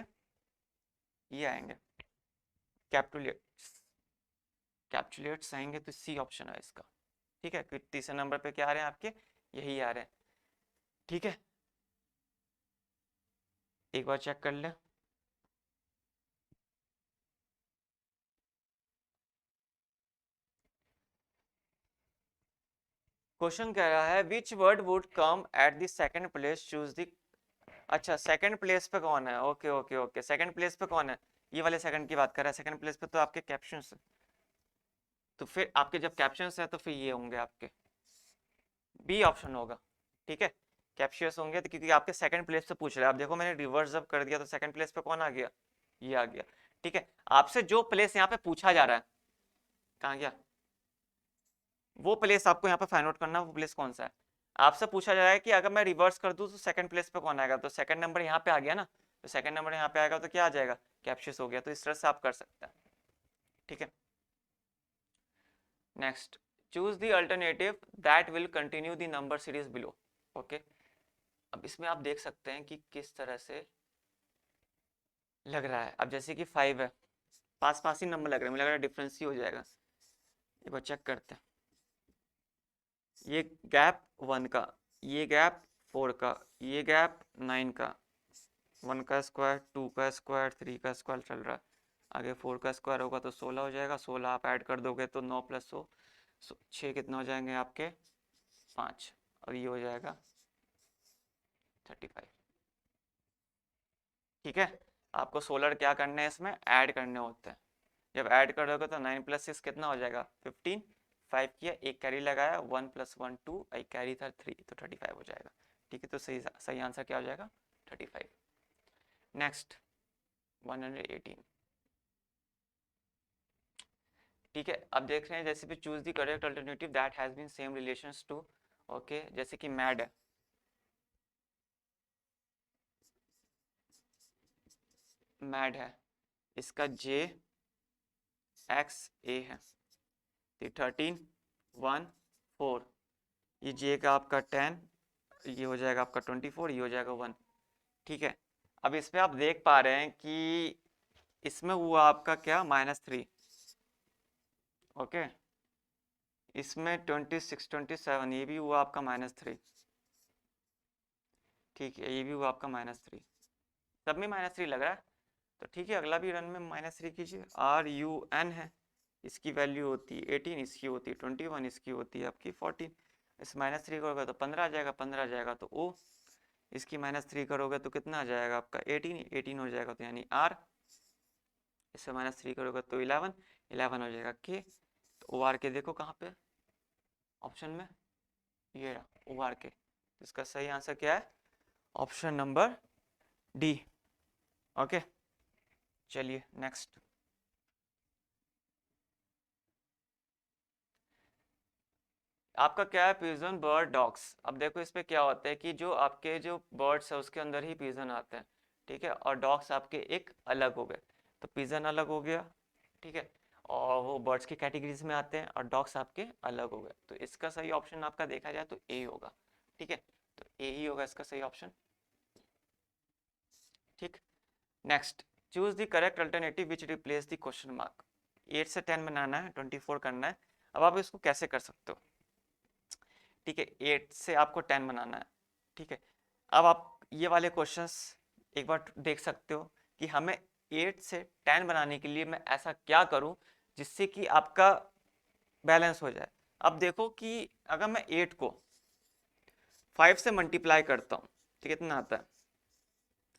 ये आएंगे कैप्टुलेट्स, कैप्चुलेट्स आएंगे, तो सी ऑप्शन है इसका, ठीक है, क्योंकि तीसरे नंबर पे क्या आ रहे हैं आपके, यही आ रहे हैं, ठीक है। एक बार चेक कर ले, क्वेश्चन कह रहा है विच word would come at the second place, choose the. अच्छा सेकंड प्लेस पे कौन है, okay okay okay, second place पे कौन है, ये वाले सेकंड की बात कर रहा है, सेकंड प्लेस पे तो आपके कैप्शंस है, तो फिर आपके जब कैप्शंस है तो फिर ये होंगे आपके, बी ऑप्शन होगा, ठीक है, कैप्शियस होंगे, तो क्योंकि आपके सेकंड प्लेस पे पूछ रहे हैं। आप देखो मैंने रिवर्स जब कर दिया तो सेकंड प्लेस पे कौन आ गया, ये आ गया, ठीक है। आपसे जो प्लेस यहाँ पे पूछा जा रहा है, कहाँ गया, वो प्लेस आपको यहाँ पे फाइंड आउट करना, वो प्लेस कौन सा है। आपसे पूछा जा रहा है कि अगर मैं रिवर्स कर दूं तो सेकंड प्लेस पे कौन आएगा, तो सेकंड नंबर यहाँ पे आ गया ना, तो सेकंड नंबर यहाँ पे आएगा तो क्या आ जाएगा, कैप्शियस हो गया, तो इस तरह से आप कर सकते हैं, ठीक है। Next, choose the alternative that will continue the number series below, okay. अब इसमें आप देख सकते हैं कि किस तरह से लग रहा है। अब जैसे कि 5 है, पास पास ही नंबर लग रहा है, मुझे लग रहा है डिफरेंस ही हो जाएगा। एक बार चेक करते हैं, ये गैप 1 का, ये गैप 4 का, ये गैप 9 का, 1 का स्क्वायर, 2 का स्क्वायर, 3 का स्क्वायर चल रहा है, आगे 4 का स्क्वायर होगा तो 16 हो जाएगा, 16 आप ऐड कर दोगे तो 9 + 100 6 कितना हो जाएंगे आपके 5, और ये हो जाएगा 35, ठीक है। आपको 16 क्या करने हैं, इसमें ऐड करने होते हैं, जब ऐड कर दोगे तो 9 + 6 कितना हो जाएगा 15, 5 किया, एक कैरी लगाया, 1 + 1 2, एक कैरी था 3, तो 35 हो जाएगा, ठीक है। तो सही सही आंसर क्या हो जाएगा 35। नेक्स्ट 118, ठीक है। अब देख रहे हैं जैसे भी choose the correct alternative that has been same relations to, okay, जैसे कि मैड है, मैड है, इसका जे एक्स ए है, 13 1 4, ये जे का आपका 10, ये हो जाएगा आपका 24, ये हो जाएगा 1, ठीक है। अब इसमें आप देख पा रहे हैं कि इसमें हुआ आपका क्या -3, ओके, इसमें 26 27, ये भी हुआ आपका -3, ठीक है, ये भी हुआ आपका -3, सब में -3 लग रहा है, तो ठीक है, अगला भी रन में -3 कीजिए। RUN है, इसकी वैल्यू होती है 18, इसकी होती है 21, इसकी होती है आपकी 14, इस -3 करोगे तो 15 आ जाएगा, 15 आ जाएगा तो O, इसकी -3 करोगे तो कितना आ जाएगा आपका 18, 18 हो जाएगा तो यानी R, इससे -3 करोगे तो 11, 11 हो जाएगा K, तो OR के देखो कहाँ पे ऑप्शन में, ये OR के, तो इसका सही आंसर क्या है, ऑप्शन नंबर डी, ओके। चलिए नेक्स्ट, आपका क्या है, पिजन, बर्ड, डॉग्स। अब देखो इस पे क्या होता है कि जो आपके जो बर्ड्स है उसके अंदर ही पिजन आते हैं, ठीक है, और डॉग्स आपके एक अलग हो गए, तो पिजन अलग हो गया, ठीक है, और वो बर्ड्स की कैटेगरीज में आते हैं और डॉग्स आपके अलग हो गए, तो इसका सही ऑप्शन आपका देखा जाए तो ए होगा, ठीक है, तो ए ही होगा इसका सही ऑप्शन, ठीक। Next, choose the correct alternative which replace the question mark. 8 से 10 बनाना है, 24 करना है। अब आप इसको कैसे कर सकते हो, ठीक है, 8 से आपको 10 बनाना है, ठीक है। अब आप ये वाले क्वेश्चंस एक बार देख सकते हो कि हमें 8 से 10 बनाने के लिए मैं ऐसा क्या करूं जिससे कि आपका बैलेंस हो जाए। अब देखो कि अगर मैं 8 को 5 से मल्टीप्लाई करता हूँ तो कितना आता है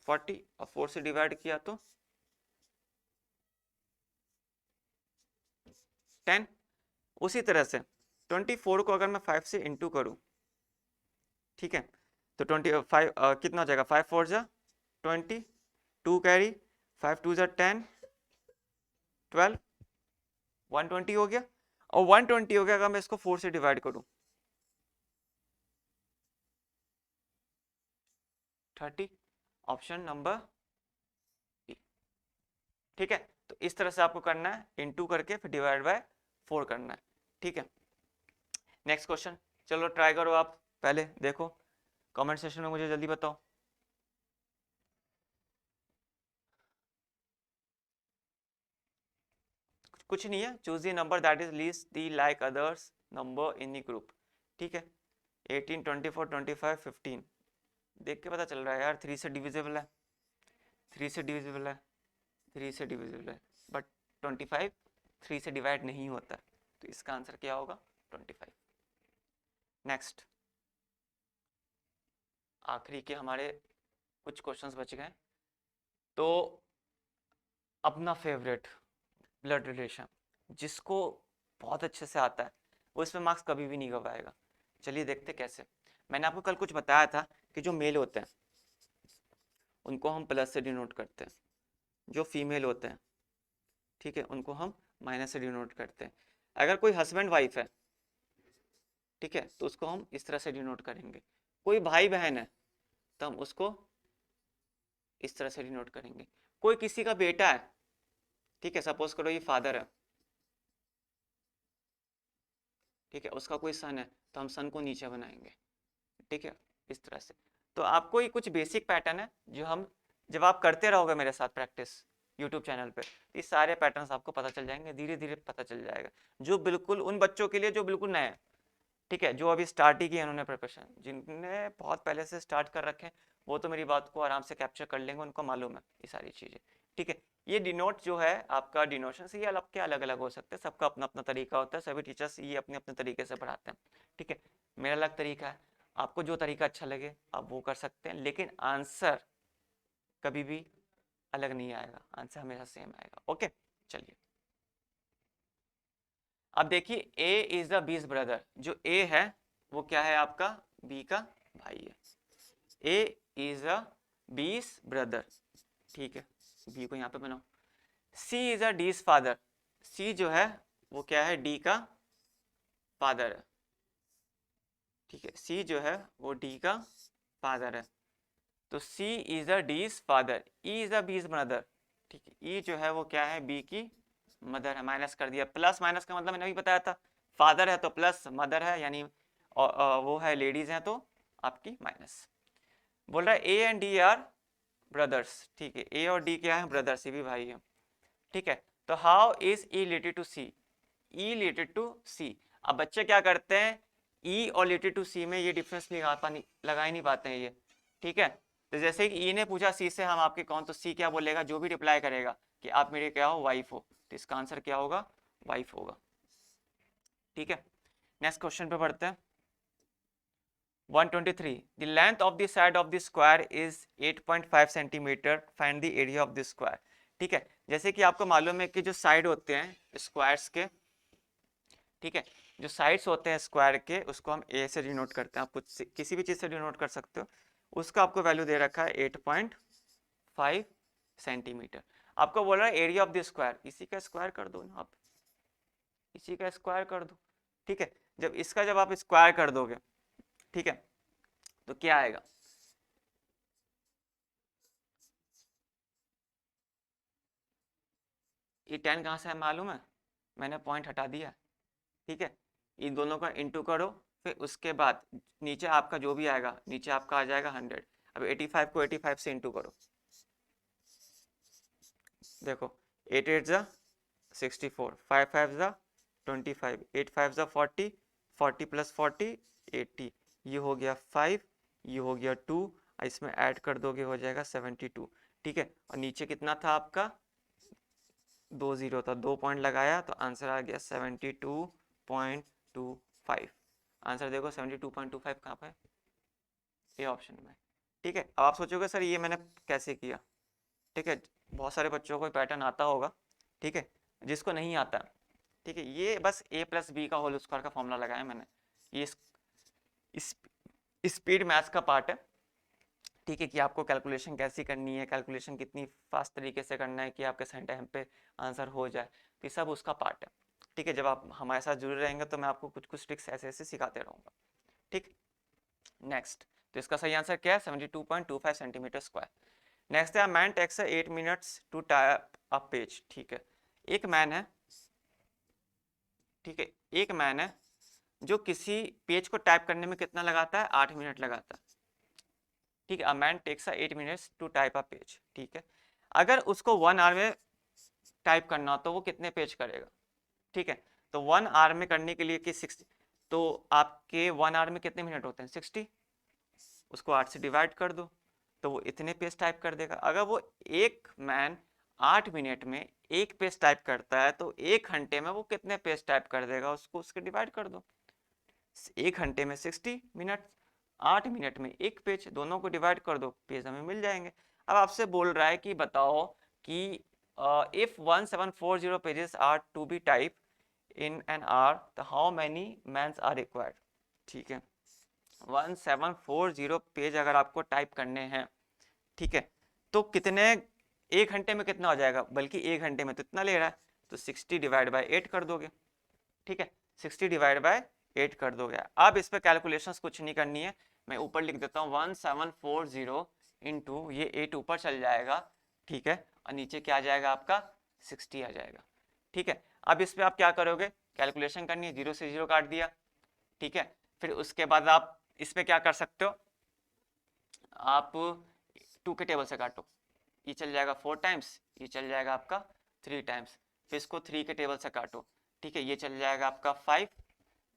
40, और 4 से डिवाइड किया तो 10। उसी तरह से 24 को अगर मैं 5 से इंटू करूँ, ठीक है, तो 25 कितना हो जाएगा, 5 4 जा 20, 2 कैरी, 5 2 जा 10, 12, 120 हो गया। और 120 हो गया अगर मैं इसको 4 से डिवाइड करूं, 30, ऑप्शन नंबर बी, ठीक है। तो इस तरह से आपको करना है, इनटू करके फिर डिवाइड बाय 4 करना है, ठीक है। नेक्स्ट क्वेश्चन, चलो ट्राई करो आप, पहले देखो कमेंट सेक्शन में मुझे जल्दी बताओ। कुछ नहीं है, choose the number that is least the like others number in the group, ठीक है। 18 24 25 15, देख के पता चल रहा है यार 3 से डिविजिबल है, 3 से डिविजिबल है, 3 से डिविजिबल है, बट 25 3 से डिवाइड नहीं होता, तो इसका आंसर क्या होगा 25। नेक्स्ट, आखिरी के हमारे कुछ क्वेश्चंस बच गए, तो अपना फेवरेट ब्लड रिलेशन जिसको बहुत अच्छे से आता है वो इसमें मार्क्स कभी भी नहीं गवाएगा। चलिए देखते कैसे। मैंने आपको कल कुछ बताया था कि जो मेल होते हैं उनको हम प्लस से डिनोट करते हैं, जो फीमेल होते हैं, ठीक है, उनको हम माइनस से डिनोट करते हैं। अगर कोई हस्बैंड वाइफ है, ठीक है, तो उसको हम इस तरह से डिनोट करेंगे। कोई भाई बहन है तो हम उसको इस तरह से डिनोट करेंगे। कोई किसी का बेटा है, ठीक है, सपोज करो ये फादर है, ठीक है, उसका कोई सन है तो हम सन को नीचे बनाएंगे, ठीक है, इस तरह से। तो आपको ये कुछ बेसिक पैटर्न है जो हम, जब आप करते रहोगे मेरे साथ प्रैक्टिस यूट्यूब चैनल पे, तो ये सारे पैटर्न्स आपको पता चल जाएंगे, धीरे धीरे पता चल जाएगा। जो बिल्कुल उन बच्चों के लिए जो बिल्कुल नए हैं, ठीक है, जो अभी स्टार्ट ही किया उन्होंने प्रिपरेशन, जिनने बहुत पहले से स्टार्ट कर रखे हैं वो तो मेरी बात को आराम से कैप्चर कर लेंगे, उनको मालूम है ये सारी चीज़ें, ठीक है। ये डिनोट जो है आपका डिनोशन से, ये अलग के अलग अलग हो सकते हैं, सबका अपना अपना तरीका होता है, सभी टीचर्स ये अपने अपने तरीके से पढ़ाते हैं, ठीक है। मेरा अलग तरीका है, आपको जो तरीका अच्छा लगे आप वो कर सकते हैं, लेकिन आंसर कभी भी अलग नहीं आएगा, आंसर हमेशा सेम आएगा, ओके। चलिए अब देखिए, ए इज द बीज ब्रदर, जो ए है वो क्या है आपका बी का भाई है। ए इज अ बीस ब्रदर, ठीक है, बी को यहाँ पे बनाओ। सी इज अ डीज फादर, सी जो है वो क्या है डी का फादर है, ठीक है, सी जो है वो डी का फादर है, तो C is a D's father, E is a B's brother, ठीक है, ई जो है वो क्या है बी की मदर है, माइनस कर दिया। प्लस माइनस का मतलब मैंने अभी बताया था, फादर है तो प्लस, मदर है यानी वो है लेडीज हैं तो आपकी माइनस। बोल रहा है A and D R brothers, ठीक है, ए और डी क्या है ब्रदर्स, ये भी भाई है, ठीक है। तो how is E related to C, E related to C. अब बच्चे क्या करते हैं, ई और रिलेटेड टू सी में ये डिफरेंस लगा ही नहीं पाते हैं ये, ठीक है। तो जैसे कि ई ने पूछा सी से हम आपके कौन, तो सी क्या बोलेगा, जो भी रिप्लाई करेगा कि आप मेरे क्या हो वाइफ हो, तो इसका आंसर क्या होगा वाइफ होगा, ठीक है। नेक्स्ट क्वेश्चन पे बढ़ते हैं। 123, the length of the side of the square is 8.5 centimetre, find the area of the square, ठीक है। जैसे कि आपको मालूम है कि जो साइड होते हैं स्क्वायर्स के, ठीक है, जो साइड्स होते हैं स्क्वायर के उसको हम ए से डिनोट करते हैं, आप कुछ किसी भी चीज़ से डिनोट कर सकते हो। उसका आपको वैल्यू दे रखा है 8.5 सेंटीमीटर। आपको बोल रहा है एरिया ऑफ द स्क्वायर, इसी का स्क्वायर कर दो ना आप, इसी का स्क्वायर कर दो, ठीक है। जब आप स्क्वायर कर दोगे, ठीक है, तो क्या आएगा? ये 10 कहाँ से है मालूम है? मैंने पॉइंट हटा दिया, ठीक है। इन दोनों का इंटू करो, फिर उसके बाद नीचे आपका जो भी आएगा, नीचे आपका आ जाएगा 100। अब 85 को 85 से इंटू करो, देखो 8 8 जा 64, 5 5 जा 25, 8 5 जा 40, 40 प्लस 40 80, ये हो गया 5, ये हो गया 2, इसमें ऐड कर दोगे हो जाएगा 72, ठीक है। और नीचे कितना था आपका? 20 था, 2 पॉइंट लगाया तो आंसर आ गया 72.25। आंसर देखो 72.25 कहाँ पे? ए ऑप्शन में, ठीक है। अब आप सोचोगे सर ये मैंने कैसे किया, ठीक है। बहुत सारे बच्चों को पैटर्न आता होगा, ठीक है, जिसको नहीं आता, ठीक है, ये बस a प्लस बी का होल स्क्वायर का फॉर्मूला लगाया मैंने। ये इस स्पीड मैथ्स का पार्ट है, ठीक है, कि आपको कैलकुलेशन कैसी करनी है, कैलकुलेशन कितनी फास्ट तरीके से करना है कि आपके सही टाइम पे आंसर हो जाए, तो ये सब उसका पार्ट है, ठीक है। जब आप हमारे साथ जुड़े रहेंगे तो मैं आपको कुछ कुछ ट्रिक्स ऐसे ऐसे सिखाते रहूँगा, ठीक। नेक्स्ट, तो इसका सही आंसर क्या है? 72.25 सेंटीमीटर स्क्वायर। नेक्स्ट है, a man takes 8 minutes to type a page, ठीक है। एक मैन है, ठीक है, एक मैन है जो किसी पेज को टाइप करने में कितना लगाता है? 8 मिनट लगाता है, ठीक है। A man takes 8 minutes to type a page, ठीक है। अगर उसको 1 आवर में टाइप करना हो तो वो कितने पेज करेगा, ठीक है। तो 1 आवर में करने के लिए कि 60, तो आपके 1 आवर में कितने मिनट होते हैं? 60, उसको 8 से डिवाइड कर दो तो वो इतने पेज टाइप कर देगा। अगर वो एक मैन 8 मिनट में एक पेज टाइप करता है तो 1 घंटे में वो कितने पेज टाइप कर देगा? उसको उसके डिवाइड कर दो। 1 घंटे में 60 मिनट, 8 मिनट में एक पेज, दोनों को डिवाइड कर दो, पेज हमें मिल जाएंगे। अब आपसे बोल रहा है कि बताओ कि if 1740 pages are to be type in an hour, तो how many mans are required, ठीक है। 1740 पेज अगर आपको टाइप करने हैं, ठीक है, तो कितने, 1 घंटे में कितना हो जाएगा? बल्कि 1 घंटे में तो इतना ले रहा है, तो 60 डिवाइड बाई 8 कर दोगे, ठीक है। 60 डिवाइड बाय 8 कर दोगे। अब इस पर कैलकुलेशंस कुछ नहीं करनी है, मैं ऊपर लिख देता हूँ 1740 इंटू ये 8 ऊपर चल जाएगा, ठीक है, और नीचे क्या आ जाएगा आपका? 60 आ जाएगा, ठीक है। अब इस पर आप क्या करोगे? कैलकुलेशन करनी है, 0 से 0 काट दिया, ठीक है। फिर उसके बाद आप इस पर क्या कर सकते हो? आप 2 के टेबल से काटो, ये चल जाएगा 4 टाइम्स, ये चल जाएगा आपका 3 टाइम्स। फिर इसको 3 के टेबल से काटो, ठीक है, ये चल जाएगा आपका 5,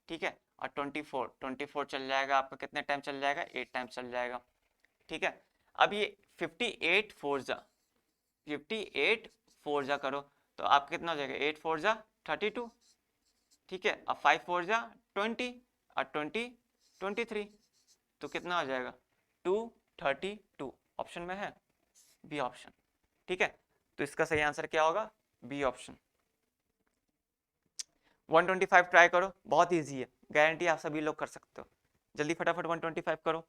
ठीक है। और 24 चल जाएगा आपका, कितने टाइम चल जाएगा? 8 टाइम चल जाएगा, ठीक है। अब ये 58 फोर जा 58 फोर जा करो तो आपका कितना हो जाएगा? 8 फोर जा 32, ठीक है। अब 5 फोर जा 20, और 20 23, तो कितना हो जाएगा? 232, ऑप्शन में है बी ऑप्शन, ठीक है। तो इसका सही आंसर क्या होगा? B option. 125 ट्राई करो, बहुत इजी है, गारंटी आप सभी लोग कर सकते हो। जल्दी फटाफट 125 करो।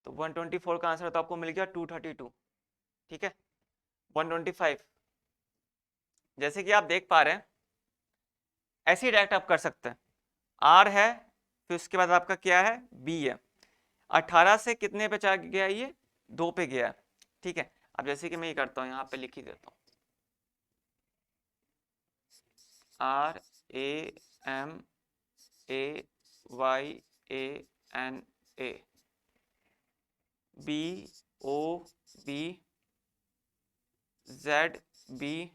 तो 124 का आंसर तो आपको मिल गया 232, ठीक है। 125, जैसे कि आप देख पा रहे हैं, ऐसे ही डायरेक्ट आप कर सकते हैं। आर है, फिर उसके बाद आपका क्या है? बी है। 18 से कितने पे चला गया? ये 2 पे गया है, ठीक है। अब जैसे कि मैं ये करता हूँ, यहाँ पे लिख ही देता हूँ, R A M A Y A N A, B O B Z B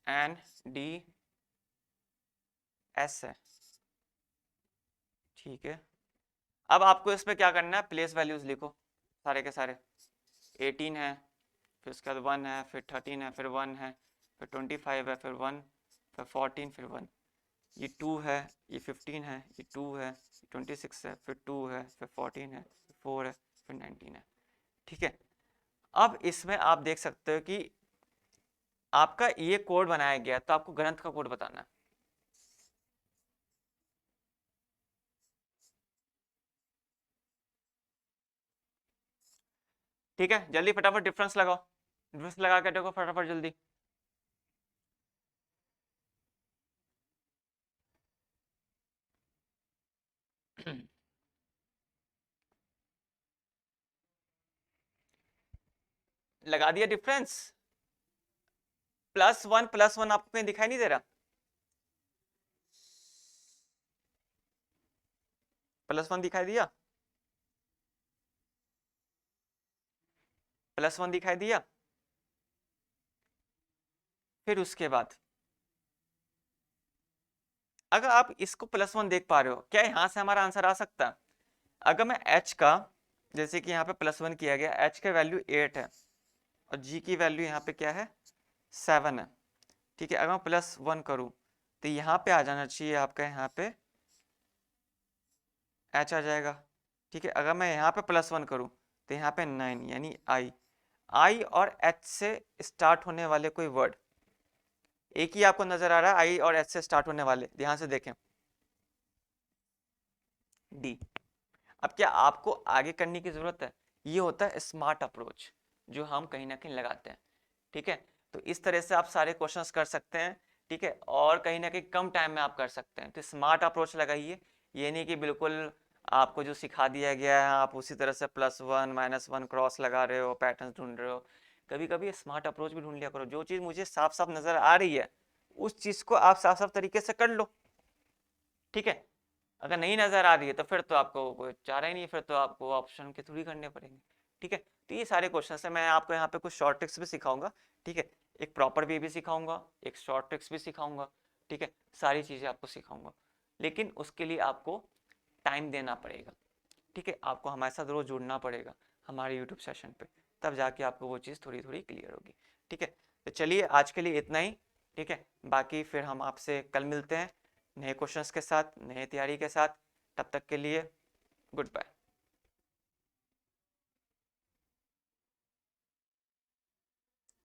N D S है, ठीक है। अब आपको इसमें क्या करना है? प्लेस वैल्यूज लिखो सारे के सारे। 18 है, फिर उसके बाद 1 है, फिर 13 है, फिर 1 है, फिर 25 है, फिर 1, फिर 14, फिर 1, ये 2 है, ये 15 है, ये 2 है, 26 है, फिर 2 है, फिर 14 है, फिर 4 है, फिर 19 है, ठीक है। अब इसमें आप देख सकते हो कि आपका ये कोड बनाया गया, तो आपको ग्रंथ का कोड बताना है, ठीक है। जल्दी फटाफट डिफरेंस लगाओ। डिफरेंस लगा के देखो फटाफट जल्दी। लगा दिया डिफरेंस। +1 आपको कहीं दिखाई नहीं दे रहा? +1 दिखाई दिया? +1 दिखाई दिया? फिर उसके बाद अगर आप इसको +1 देख पा रहे हो, क्या यहाँ से हमारा आंसर आ सकता है? अगर मैं h का, जैसे कि यहाँ पे +1 किया गया, h का वैल्यू 8 है और g की वैल्यू यहाँ पे क्या है, 7 है, ठीक है। अगर मैं +1 करूँ तो यहाँ पे आ जाना चाहिए आपका, यहाँ पे h आ जाएगा, ठीक है। अगर मैं यहाँ पे +1 करूँ तो यहाँ पे 9 यानी i और h से स्टार्ट होने वाले कोई वर्ड एक ही आपको नजर आ रहा है, i और h से स्टार्ट होने वाले, ध्यान से देखें, d। अब क्या आपको आगे करने की जरूरत है? ये होता है स्मार्ट अप्रोच जो हम कहीं ना कहीं लगाते हैं, ठीक है। तो इस तरह से आप सारे क्वेश्चंस कर सकते हैं, ठीक है, और कहीं ना कहीं कम टाइम में आप कर सकते हैं। तो स्मार्ट अप्रोच लगाइए, ये नहीं कि बिल्कुल आपको जो सिखा दिया गया है आप उसी तरह से +1 -1 क्रॉस लगा रहे हो, पैटर्न ढूंढ रहे हो। कभी कभी स्मार्ट अप्रोच भी ढूंढ लिया करो, जो चीज़ मुझे साफ साफ नजर आ रही है उस चीज़ को आप साफ साफ तरीके से कर लो, ठीक है। अगर नहीं नजर आ रही है तो फिर तो आपको कोई चारा ही नहीं, फिर तो आपको ऑप्शन के थ्रू ही करने पड़ेंगे, ठीक है। तो ये सारे क्वेश्चन है, मैं आपको यहाँ पे कुछ शॉर्ट ट्रिक्स भी सिखाऊंगा, ठीक है। एक प्रॉपर वे भी सिखाऊंगा, एक शॉर्ट ट्रिक्स भी सिखाऊंगा, ठीक है। सारी चीज़ें आपको सिखाऊंगा, लेकिन उसके लिए आपको टाइम देना पड़ेगा, ठीक है। आपको हमारे साथ रोज जुड़ना पड़ेगा हमारे यूट्यूब सेशन पे, तब जाके आपको वो चीज़ थोड़ी थोड़ी क्लियर होगी, ठीक है। तो चलिए आज के लिए इतना ही, ठीक है। बाकी फिर हम आपसे कल मिलते हैं नए क्वेश्चंस के साथ, नए तैयारी के साथ। तब तक के लिए गुड बाय।